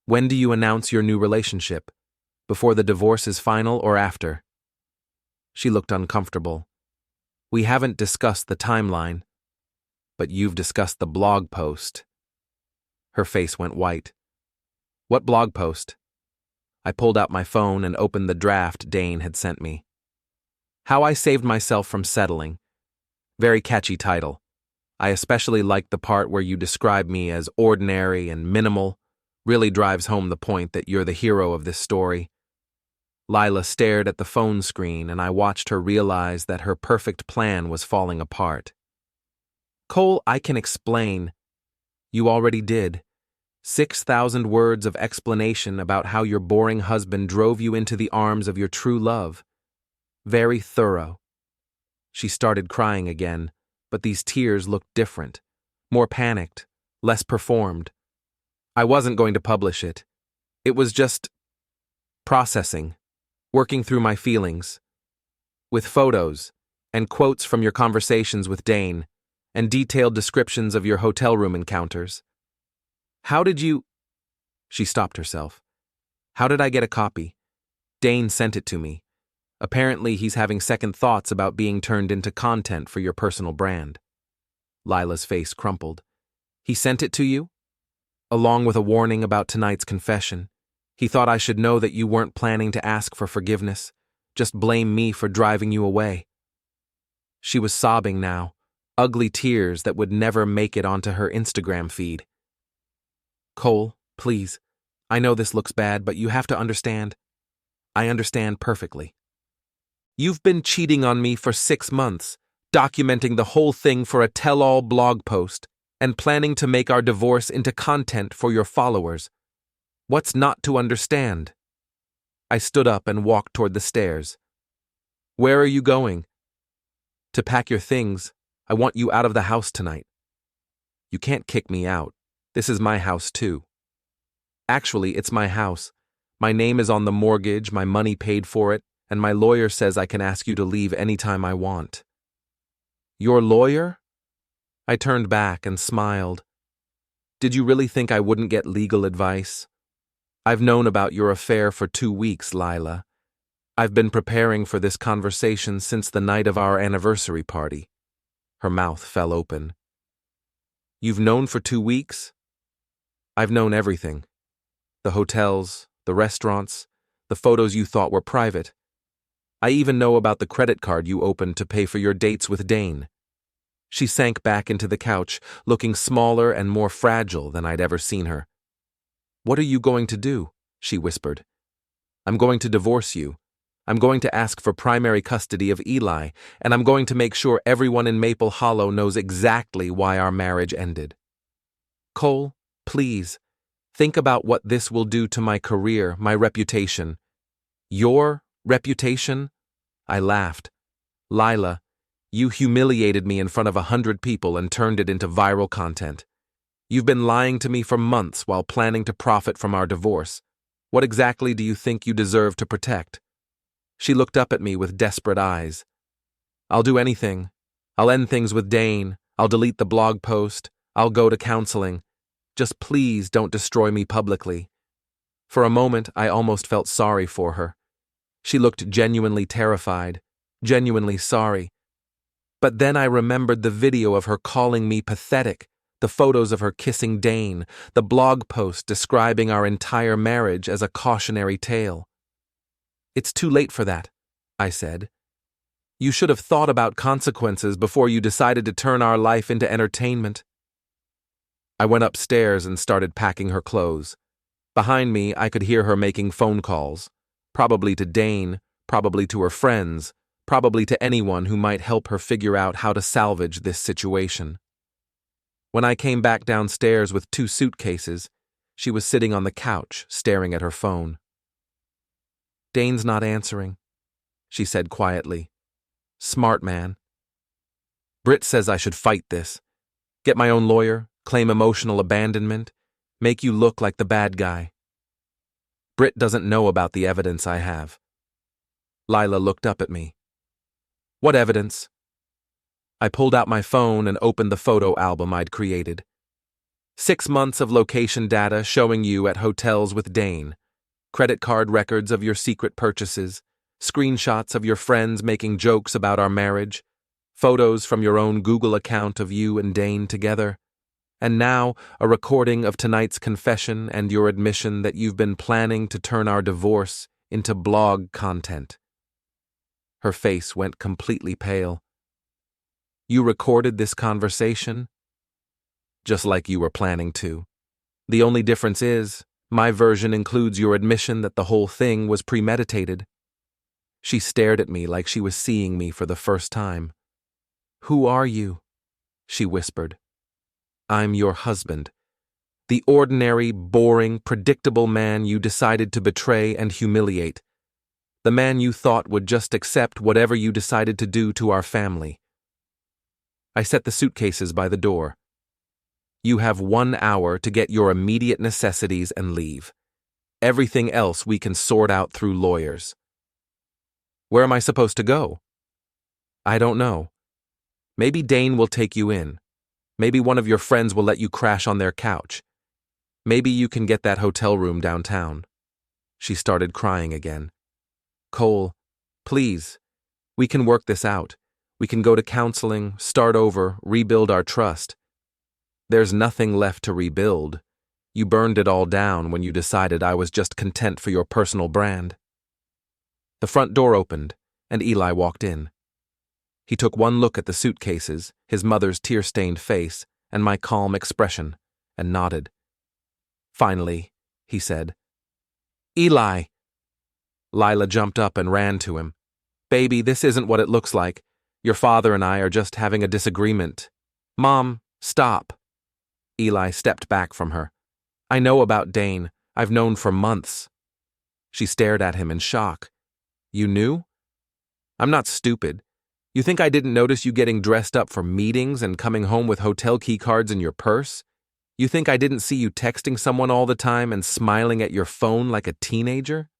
When do you announce your new relationship? Before the divorce is final or after? She looked uncomfortable. We haven't discussed the timeline, but you've discussed the blog post. Her face went white. What blog post? I pulled out my phone and opened the draft Dane had sent me. How I Saved Myself from Settling. Very catchy title. I especially liked the part where you describe me as ordinary and minimal. Really drives home the point that you're the hero of this story. Lila stared at the phone screen, and I watched her realize that her perfect plan was falling apart. Cole, I can explain. You already did. 6,000 words of explanation about how your boring husband drove you into the arms of your true love. Very thorough. She started crying again, but these tears looked different, more panicked, less performed. I wasn't going to publish it. It was just processing, working through my feelings. With photos and quotes from your conversations with Dane and detailed descriptions of your hotel room encounters. How did you... She stopped herself. How did I get a copy? Dane sent it to me. Apparently, he's having second thoughts about being turned into content for your personal brand. Lila's face crumpled. He sent it to you? Along with a warning about tonight's confession. He thought I should know that you weren't planning to ask for forgiveness, just blame me for driving you away. She was sobbing now, ugly tears that would never make it onto her Instagram feed. Cole, please. I know this looks bad, but you have to understand. I understand perfectly. You've been cheating on me for 6 months, documenting the whole thing for a tell-all blog post, and planning to make our divorce into content for your followers. What's not to understand? I stood up and walked toward the stairs. Where are you going? To pack your things. I want you out of the house tonight. You can't kick me out. This is my house too. Actually, it's my house. My name is on the mortgage, my money paid for it, and my lawyer says I can ask you to leave anytime I want. Your lawyer? I turned back and smiled. Did you really think I wouldn't get legal advice? I've known about your affair for 2 weeks, Lila. I've been preparing for this conversation since the night of our anniversary party. Her mouth fell open. You've known for 2 weeks? I've known everything. The hotels, the restaurants, the photos you thought were private. I even know about the credit card you opened to pay for your dates with Dane." She sank back into the couch, looking smaller and more fragile than I'd ever seen her. "What are you going to do?" she whispered. "I'm going to divorce you. I'm going to ask for primary custody of Eli, and I'm going to make sure everyone in Maple Hollow knows exactly why our marriage ended. Cole, please, think about what this will do to my career, my reputation." "Your reputation?" I laughed. "Lila, you humiliated me in front of 100 people and turned it into viral content. You've been lying to me for months while planning to profit from our divorce. What exactly do you think you deserve to protect?" She looked up at me with desperate eyes. "I'll do anything. I'll end things with Dane. I'll delete the blog post. I'll go to counseling. Just please don't destroy me publicly." For a moment, I almost felt sorry for her. She looked genuinely terrified, genuinely sorry. But then I remembered the video of her calling me pathetic, the photos of her kissing Dane, the blog post describing our entire marriage as a cautionary tale. "It's too late for that," I said. "You should have thought about consequences before you decided to turn our life into entertainment." I went upstairs and started packing her clothes. Behind me, I could hear her making phone calls, probably to Dane, probably to her friends, probably to anyone who might help her figure out how to salvage this situation. When I came back downstairs with 2 suitcases, she was sitting on the couch, staring at her phone. "Dane's not answering," she said quietly. "Smart man. Britt says I should fight this. Get my own lawyer, claim emotional abandonment, make you look like the bad guy. Britt doesn't know about the evidence I have." Lila looked up at me. "What evidence?" I pulled out my phone and opened the photo album I'd created. 6 months of location data showing you at hotels with Dane, credit card records of your secret purchases, screenshots of your friends making jokes about our marriage, photos from your own Google account of you and Dane together, and now a recording of tonight's confession and your admission that you've been planning to turn our divorce into blog content. Her face went completely pale. "You recorded this conversation?" "Just like you were planning to. The only difference is, my version includes your admission that the whole thing was premeditated." She stared at me like she was seeing me for the first time. "Who are you?" she whispered. "I'm your husband. The ordinary, boring, predictable man you decided to betray and humiliate. The man you thought would just accept whatever you decided to do to our family." I set the suitcases by the door. "You have 1 hour to get your immediate necessities and leave. Everything else we can sort out through lawyers." "Where am I supposed to go?" "I don't know. Maybe Dane will take you in. Maybe one of your friends will let you crash on their couch. Maybe you can get that hotel room downtown." She started crying again. "Cole, please, we can work this out. We can go to counseling, start over, rebuild our trust." "There's nothing left to rebuild. You burned it all down when you decided I was just content for your personal brand." The front door opened, and Eli walked in. He took one look at the suitcases, his mother's tear-stained face, and my calm expression, and nodded. "Finally," he said. "Eli!" Lila jumped up and ran to him. "Baby, this isn't what it looks like. Your father and I are just having a disagreement." "Mom, stop." Eli stepped back from her. "I know about Dane. I've known for months." She stared at him in shock. "You knew?" "I'm not stupid. You think I didn't notice you getting dressed up for meetings and coming home with hotel key cards in your purse? You think I didn't see you texting someone all the time and smiling at your phone like a teenager?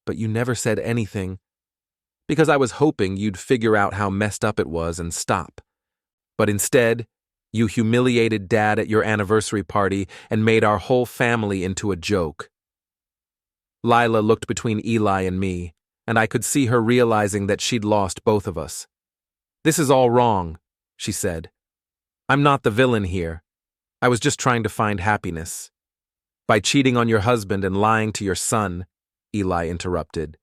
But you never said anything. Because I was hoping you'd figure out how messed up it was and stop. But instead, you humiliated Dad at your anniversary party and made our whole family into a joke." Lila looked between Eli and me, and I could see her realizing that she'd lost both of us. "This is all wrong," she said. "I'm not the villain here. I was just trying to find happiness. By cheating on your husband and lying to your son," Eli interrupted.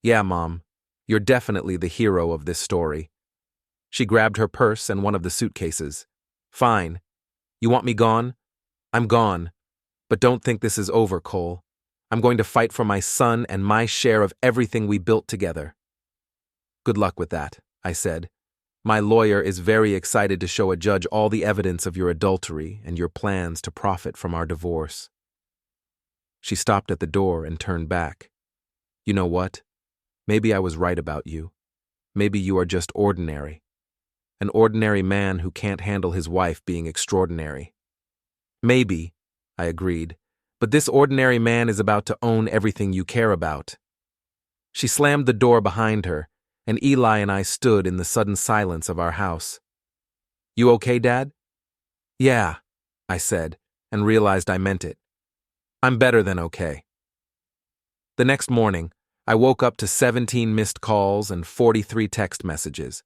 Yeah, Mom, you're definitely the hero of this story. She grabbed her purse and one of the suitcases. Fine. You want me gone? I'm gone. But don't think this is over, Cole. I'm going to fight for my son and my share of everything we built together. Good luck with that, I said. My lawyer is very excited to show a judge all the evidence of your adultery and your plans to profit from our divorce. She stopped at the door and turned back. You know what? Maybe I was right about you. Maybe you are just ordinary. An ordinary man who can't handle his wife being extraordinary. Maybe, I agreed, but this ordinary man is about to own everything you care about. She slammed the door behind her, and Eli and I stood in the sudden silence of our house. You okay, Dad? Yeah, I said, and realized I meant it. I'm better than okay. The next morning, I woke up to 17 missed calls and 43 text messages.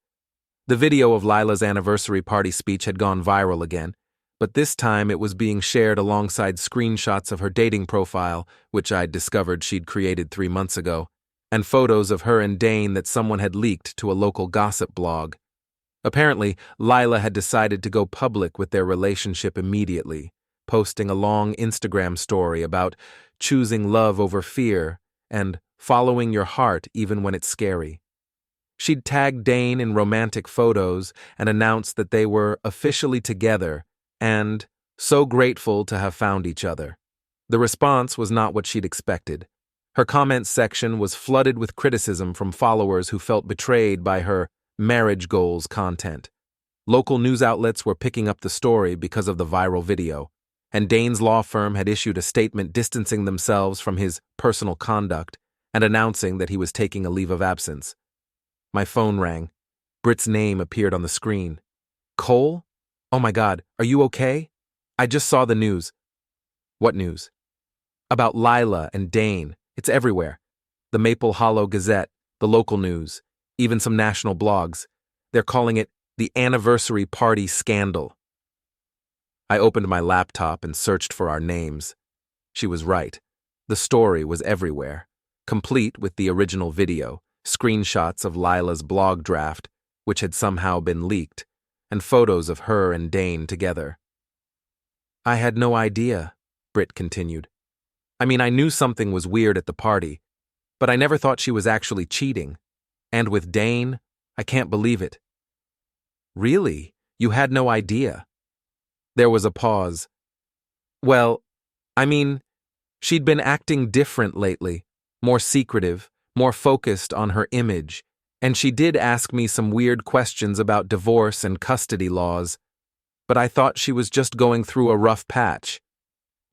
The video of Lila's anniversary party speech had gone viral again, but this time it was being shared alongside screenshots of her dating profile, which I'd discovered she'd created 3 months ago, and photos of her and Dane that someone had leaked to a local gossip blog. Apparently, Lila had decided to go public with their relationship immediately, posting a long Instagram story about choosing love over fear and following your heart even when it's scary. She'd tagged Dane in romantic photos and announced that they were officially together and so grateful to have found each other. The response was not what she'd expected. Her comments section was flooded with criticism from followers who felt betrayed by her marriage goals content. Local news outlets were picking up the story because of the viral video, and Dane's law firm had issued a statement distancing themselves from his personal conduct and announcing that he was taking a leave of absence. My phone rang. Britt's name appeared on the screen. Cole? Oh my God, are you okay? I just saw the news. What news? About Lila and Dane. It's everywhere. The Maple Hollow Gazette, the local news, even some national blogs. They're calling it the anniversary party scandal. I opened my laptop and searched for our names. She was right. The story was everywhere, complete with the original video, screenshots of Lila's blog draft, which had somehow been leaked, and photos of her and Dane together. I had no idea, Britt continued. I mean, I knew something was weird at the party, but I never thought she was actually cheating. And with Dane, I can't believe it. Really? You had no idea? There was a pause. Well, I mean, she'd been acting different lately, more secretive, more focused on her image, and she did ask me some weird questions about divorce and custody laws, but I thought she was just going through a rough patch.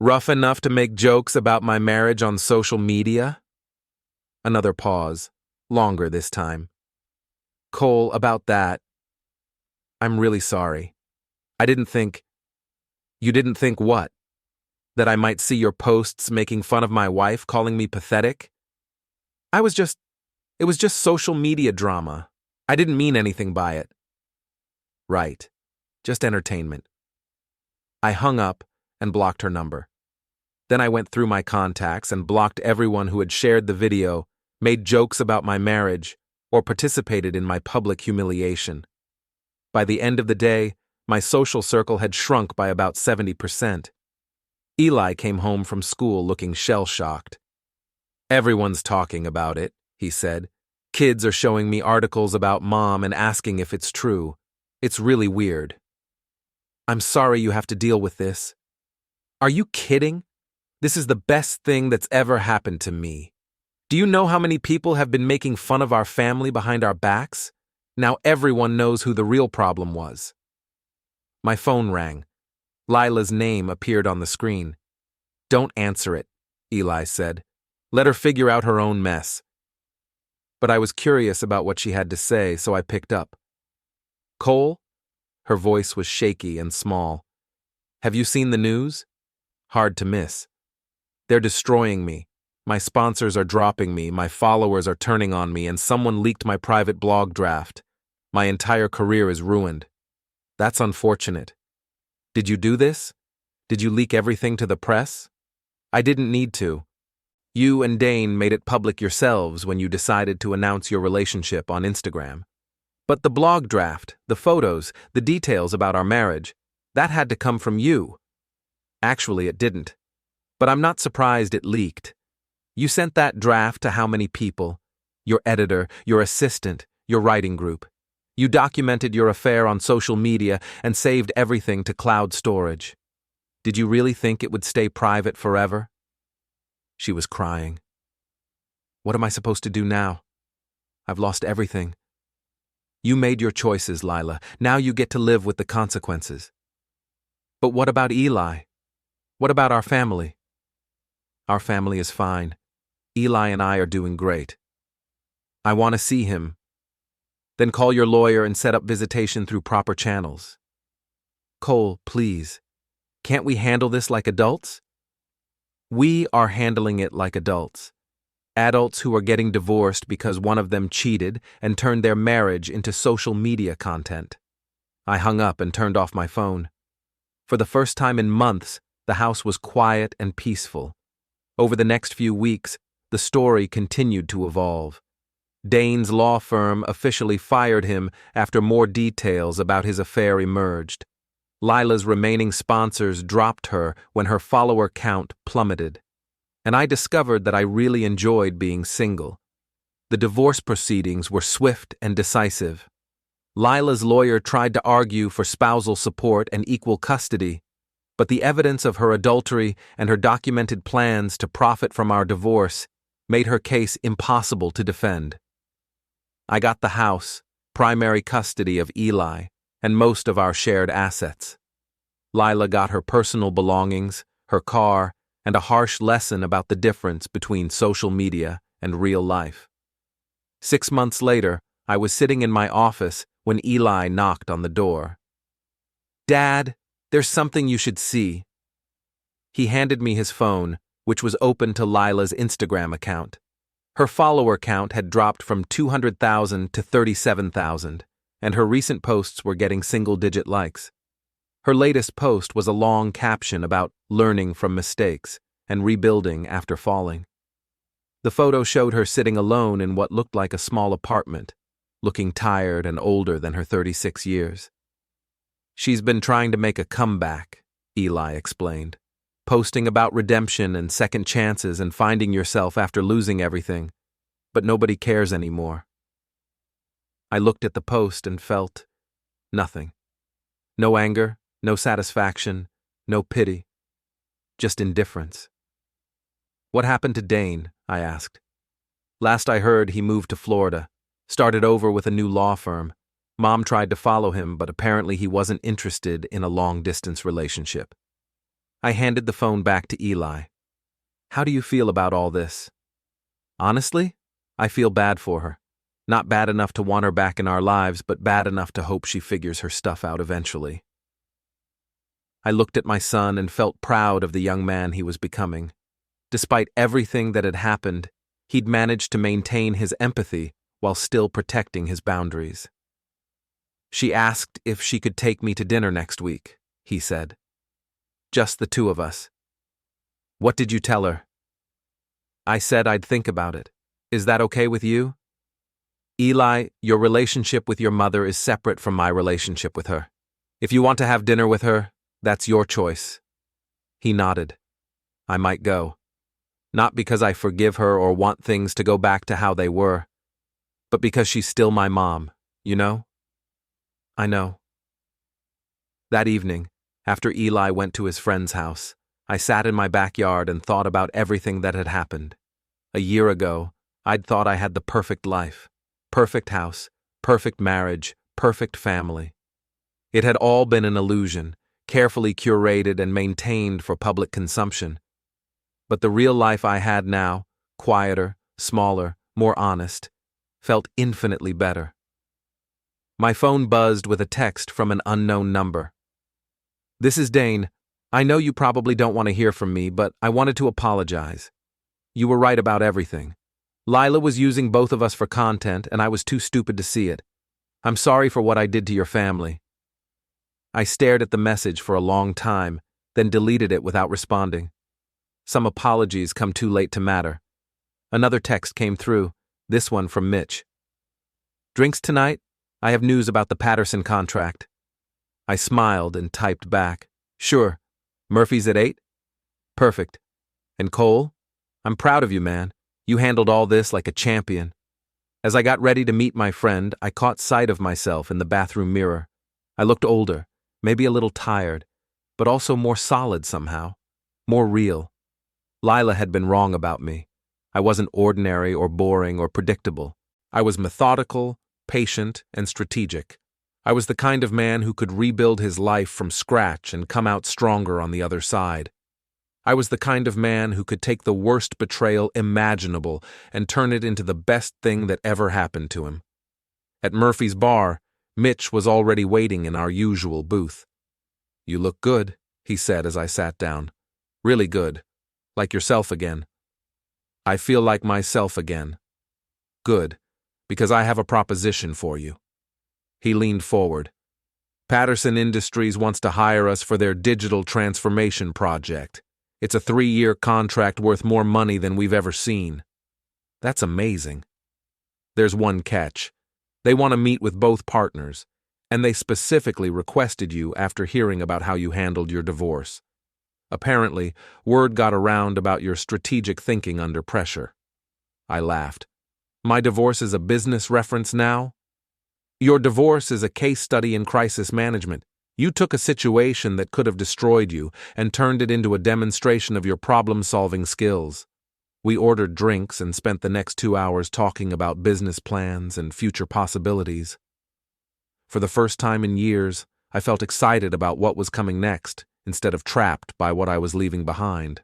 Rough enough to make jokes about my marriage on social media? Another pause, longer this time. Cole, about that. I'm really sorry. I didn't think. You didn't think what? That I might see your posts making fun of my wife, calling me pathetic? It was just social media drama. I didn't mean anything by it. Right. Just entertainment. I hung up and blocked her number. Then I went through my contacts and blocked everyone who had shared the video, made jokes about my marriage, or participated in my public humiliation. By the end of the day, my social circle had shrunk by about 70%. Eli came home from school looking shell-shocked. Everyone's talking about it, he said. Kids are showing me articles about Mom and asking if it's true. It's really weird. I'm sorry you have to deal with this. Are you kidding? This is the best thing that's ever happened to me. Do you know how many people have been making fun of our family behind our backs? Now everyone knows who the real problem was. My phone rang. Lila's name appeared on the screen. Don't answer it, Eli said. Let her figure out her own mess. But I was curious about what she had to say, so I picked up. Cole? Her voice was shaky and small. Have you seen the news? Hard to miss. They're destroying me. My sponsors are dropping me, my followers are turning on me, and someone leaked my private blog draft. My entire career is ruined. That's unfortunate. Did you do this? Did you leak everything to the press? I didn't need to. You and Dane made it public yourselves when you decided to announce your relationship on Instagram. But the blog draft, the photos, the details about our marriage, that had to come from you. Actually, it didn't. But I'm not surprised it leaked. You sent that draft to how many people? Your editor, your assistant, your writing group. You documented your affair on social media and saved everything to cloud storage. Did you really think it would stay private forever? She was crying. What am I supposed to do now? I've lost everything. You made your choices, Lila. Now you get to live with the consequences. But what about Eli? What about our family? Our family is fine. Eli and I are doing great. I want to see him. Then call your lawyer and set up visitation through proper channels. Cole, please. Can't we handle this like adults? We are handling it like adults. Adults who are getting divorced because one of them cheated and turned their marriage into social media content. I hung up and turned off my phone. For the first time in months, the house was quiet and peaceful. Over the next few weeks, the story continued to evolve. Dane's law firm officially fired him after more details about his affair emerged. Lila's remaining sponsors dropped her when her follower count plummeted. And I discovered that I really enjoyed being single. The divorce proceedings were swift and decisive. Lila's lawyer tried to argue for spousal support and equal custody, but the evidence of her adultery and her documented plans to profit from our divorce made her case impossible to defend. I got the house, primary custody of Eli, and most of our shared assets. Lila got her personal belongings, her car, and a harsh lesson about the difference between social media and real life. 6 months later, I was sitting in my office when Eli knocked on the door. "Dad, there's something you should see." He handed me his phone, which was open to Lila's Instagram account. Her follower count had dropped from 200,000 to 37,000, and her recent posts were getting single-digit likes. Her latest post was a long caption about learning from mistakes and rebuilding after falling. The photo showed her sitting alone in what looked like a small apartment, looking tired and older than her 36 years. "She's been trying to make a comeback," Eli explained, "posting about redemption and second chances and finding yourself after losing everything, but nobody cares anymore." I looked at the post and felt nothing. No anger, no satisfaction, no pity, just indifference. "What happened to Dane?" I asked. "Last I heard, he moved to Florida, started over with a new law firm. Mom tried to follow him, but apparently he wasn't interested in a long-distance relationship." I handed the phone back to Eli. "How do you feel about all this?" "Honestly, I feel bad for her. Not bad enough to want her back in our lives, but bad enough to hope she figures her stuff out eventually." I looked at my son and felt proud of the young man he was becoming. Despite everything that had happened, he'd managed to maintain his empathy while still protecting his boundaries. "She asked if she could take me to dinner next week," he said. "Just the two of us." "What did you tell her?" "I said I'd think about it. Is that okay with you?" "Eli, your relationship with your mother is separate from my relationship with her. If you want to have dinner with her, that's your choice." He nodded. "I might go. Not because I forgive her or want things to go back to how they were, but because she's still my mom, you know?" "I know." That evening, after Eli went to his friend's house, I sat in my backyard and thought about everything that had happened. A year ago, I'd thought I had the perfect life, perfect house, perfect marriage, perfect family. It had all been an illusion, carefully curated and maintained for public consumption. But the real life I had now, quieter, smaller, more honest, felt infinitely better. My phone buzzed with a text from an unknown number. "This is Dane. I know you probably don't want to hear from me, but I wanted to apologize. You were right about everything. Lila was using both of us for content, and I was too stupid to see it. I'm sorry for what I did to your family." I stared at the message for a long time, then deleted it without responding. Some apologies come too late to matter. Another text came through, this one from Mitch. Drinks tonight? I have news about the Patterson contract. I smiled and typed back. Sure. Murphy's at 8? Perfect. And Cole? I'm proud of you, man. You handled all this like a champion. As I got ready to meet my friend, I caught sight of myself in the bathroom mirror. I looked older, maybe a little tired, but also more solid somehow, more real. Lila had been wrong about me. I wasn't ordinary or boring or predictable. I was methodical, patient, and strategic. I was the kind of man who could rebuild his life from scratch and come out stronger on the other side. I was the kind of man who could take the worst betrayal imaginable and turn it into the best thing that ever happened to him. At Murphy's bar, Mitch was already waiting in our usual booth. You look good, he said as I sat down. Really good. Like yourself again. I feel like myself again. Good, because I have a proposition for you. He leaned forward. Patterson Industries wants to hire us for their digital transformation project. It's a 3-year contract worth more money than we've ever seen. That's amazing. There's one catch. They want to meet with both partners, and they specifically requested you after hearing about how you handled your divorce. Apparently, word got around about your strategic thinking under pressure. I laughed. My divorce is a business reference now? Your divorce is a case study in crisis management. You took a situation that could have destroyed you and turned it into a demonstration of your problem-solving skills. We ordered drinks and spent the next 2 hours talking about business plans and future possibilities. For the first time in years, I felt excited about what was coming next, instead of trapped by what I was leaving behind.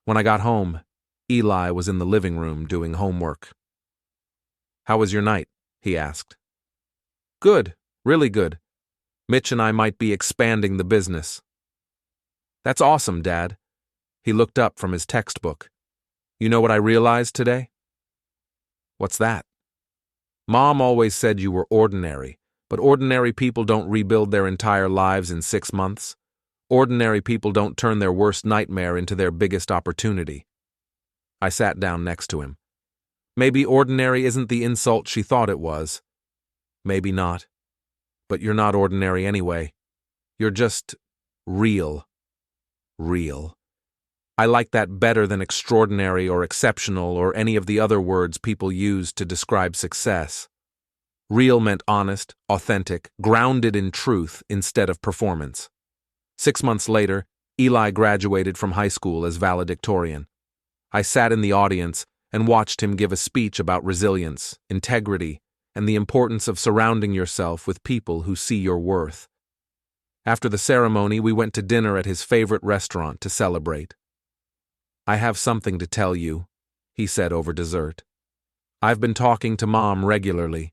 When I got home, Eli was in the living room doing homework. How was your night? He asked. Good, really good. Mitch and I might be expanding the business. That's awesome, Dad. He looked up from his textbook. You know what I realized today? What's that? Mom always said you were ordinary, but ordinary people don't rebuild their entire lives in 6 months. Ordinary people don't turn their worst nightmare into their biggest opportunity. I sat down next to him. Maybe ordinary isn't the insult she thought it was. Maybe not. But you're not ordinary anyway. You're just real. Real. I like that better than extraordinary or exceptional or any of the other words people use to describe success. Real meant honest, authentic, grounded in truth instead of performance. 6 months later, Eli graduated from high school as valedictorian. I sat in the audience and watched him give a speech about resilience, integrity, and the importance of surrounding yourself with people who see your worth. After the ceremony, we went to dinner at his favorite restaurant to celebrate. I have something to tell you, he said over dessert. I've been talking to Mom regularly.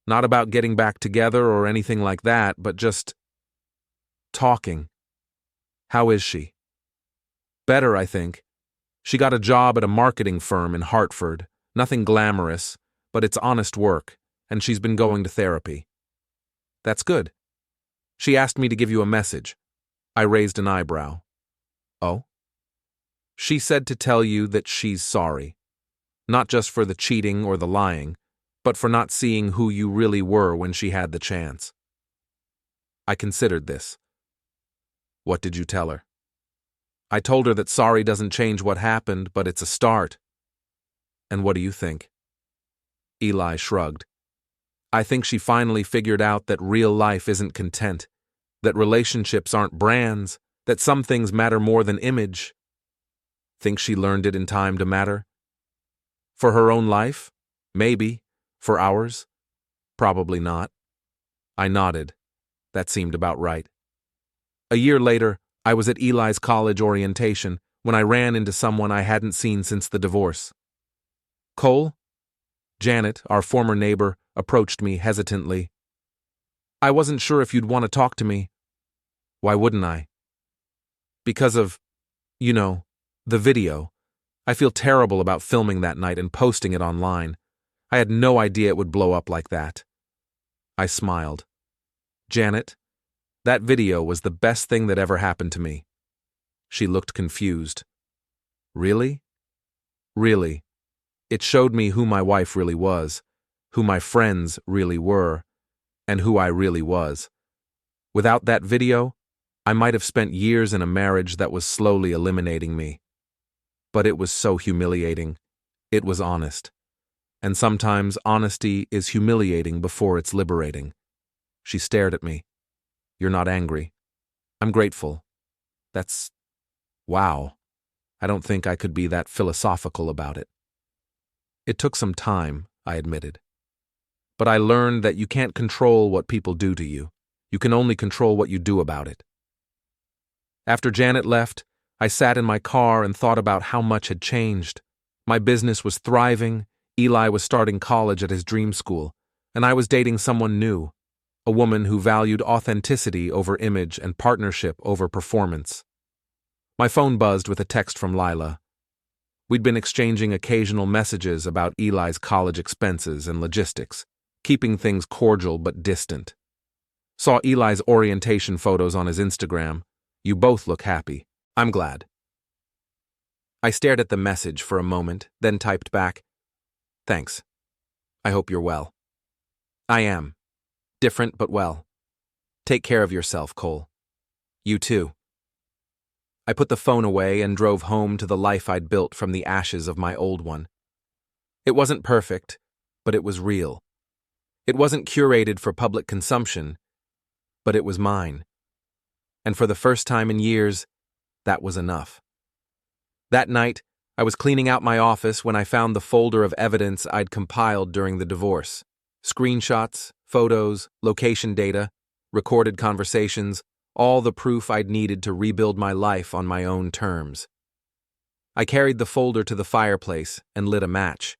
Not about getting back together or anything like that, but just talking. How is she? Better, I think. She got a job at a marketing firm in Hartford. Nothing glamorous, but it's honest work, and she's been going to therapy. That's good. She asked me to give you a message. I raised an eyebrow. Oh? She said to tell you that she's sorry. Not just for the cheating or the lying, but for not seeing who you really were when she had the chance. I considered this. What did you tell her? I told her that sorry doesn't change what happened, but it's a start. And what do you think? Eli shrugged. I think she finally figured out that real life isn't content, that relationships aren't brands, that some things matter more than image. Think she learned it in time to matter? For her own life? Maybe. For ours? Probably not. I nodded. That seemed about right. A year later, I was at Eli's college orientation when I ran into someone I hadn't seen since the divorce. Cole? Janet, our former neighbor, approached me hesitantly. I wasn't sure if you'd want to talk to me. Why wouldn't I? Because of, the video. I feel terrible about filming that night and posting it online. I had no idea it would blow up like that. I smiled. Janet, that video was the best thing that ever happened to me. She looked confused. Really? Really. It showed me who my wife really was, who my friends really were, and who I really was. Without that video, I might have spent years in a marriage that was slowly eliminating me. But it was so humiliating. It was honest. And sometimes honesty is humiliating before it's liberating. She stared at me. You're not angry. I'm grateful. Wow. I don't think I could be that philosophical about it. It took some time, I admitted. But I learned that you can't control what people do to you. You can only control what you do about it. After Janet left, I sat in my car and thought about how much had changed. My business was thriving, Eli was starting college at his dream school, and I was dating someone new, a woman who valued authenticity over image and partnership over performance. My phone buzzed with a text from Lila. We'd been exchanging occasional messages about Eli's college expenses and logistics, keeping things cordial but distant. Saw Eli's orientation photos on his Instagram. You both look happy. I'm glad. I stared at the message for a moment, then typed back, Thanks. I hope you're well. I am. Different but well. Take care of yourself, Cole. You too. I put the phone away and drove home to the life I'd built from the ashes of my old one. It wasn't perfect, but it was real. It wasn't curated for public consumption, but it was mine. And for the first time in years, that was enough. That night, I was cleaning out my office when I found the folder of evidence I'd compiled during the divorce. Screenshots, photos, location data, recorded conversations, all the proof I'd needed to rebuild my life on my own terms. I carried the folder to the fireplace and lit a match.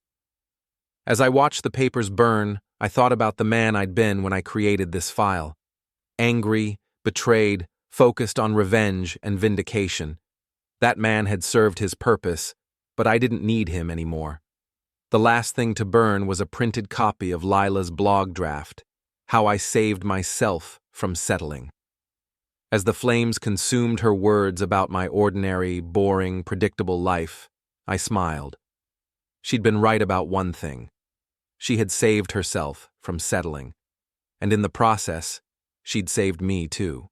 As I watched the papers burn, I thought about the man I'd been when I created this file. Angry, betrayed, focused on revenge and vindication. That man had served his purpose, but I didn't need him anymore. The last thing to burn was a printed copy of Lila's blog draft, How I Saved Myself from Settling. As the flames consumed her words about my ordinary, boring, predictable life, I smiled. She'd been right about one thing. She had saved herself from settling. And in the process, she'd saved me too.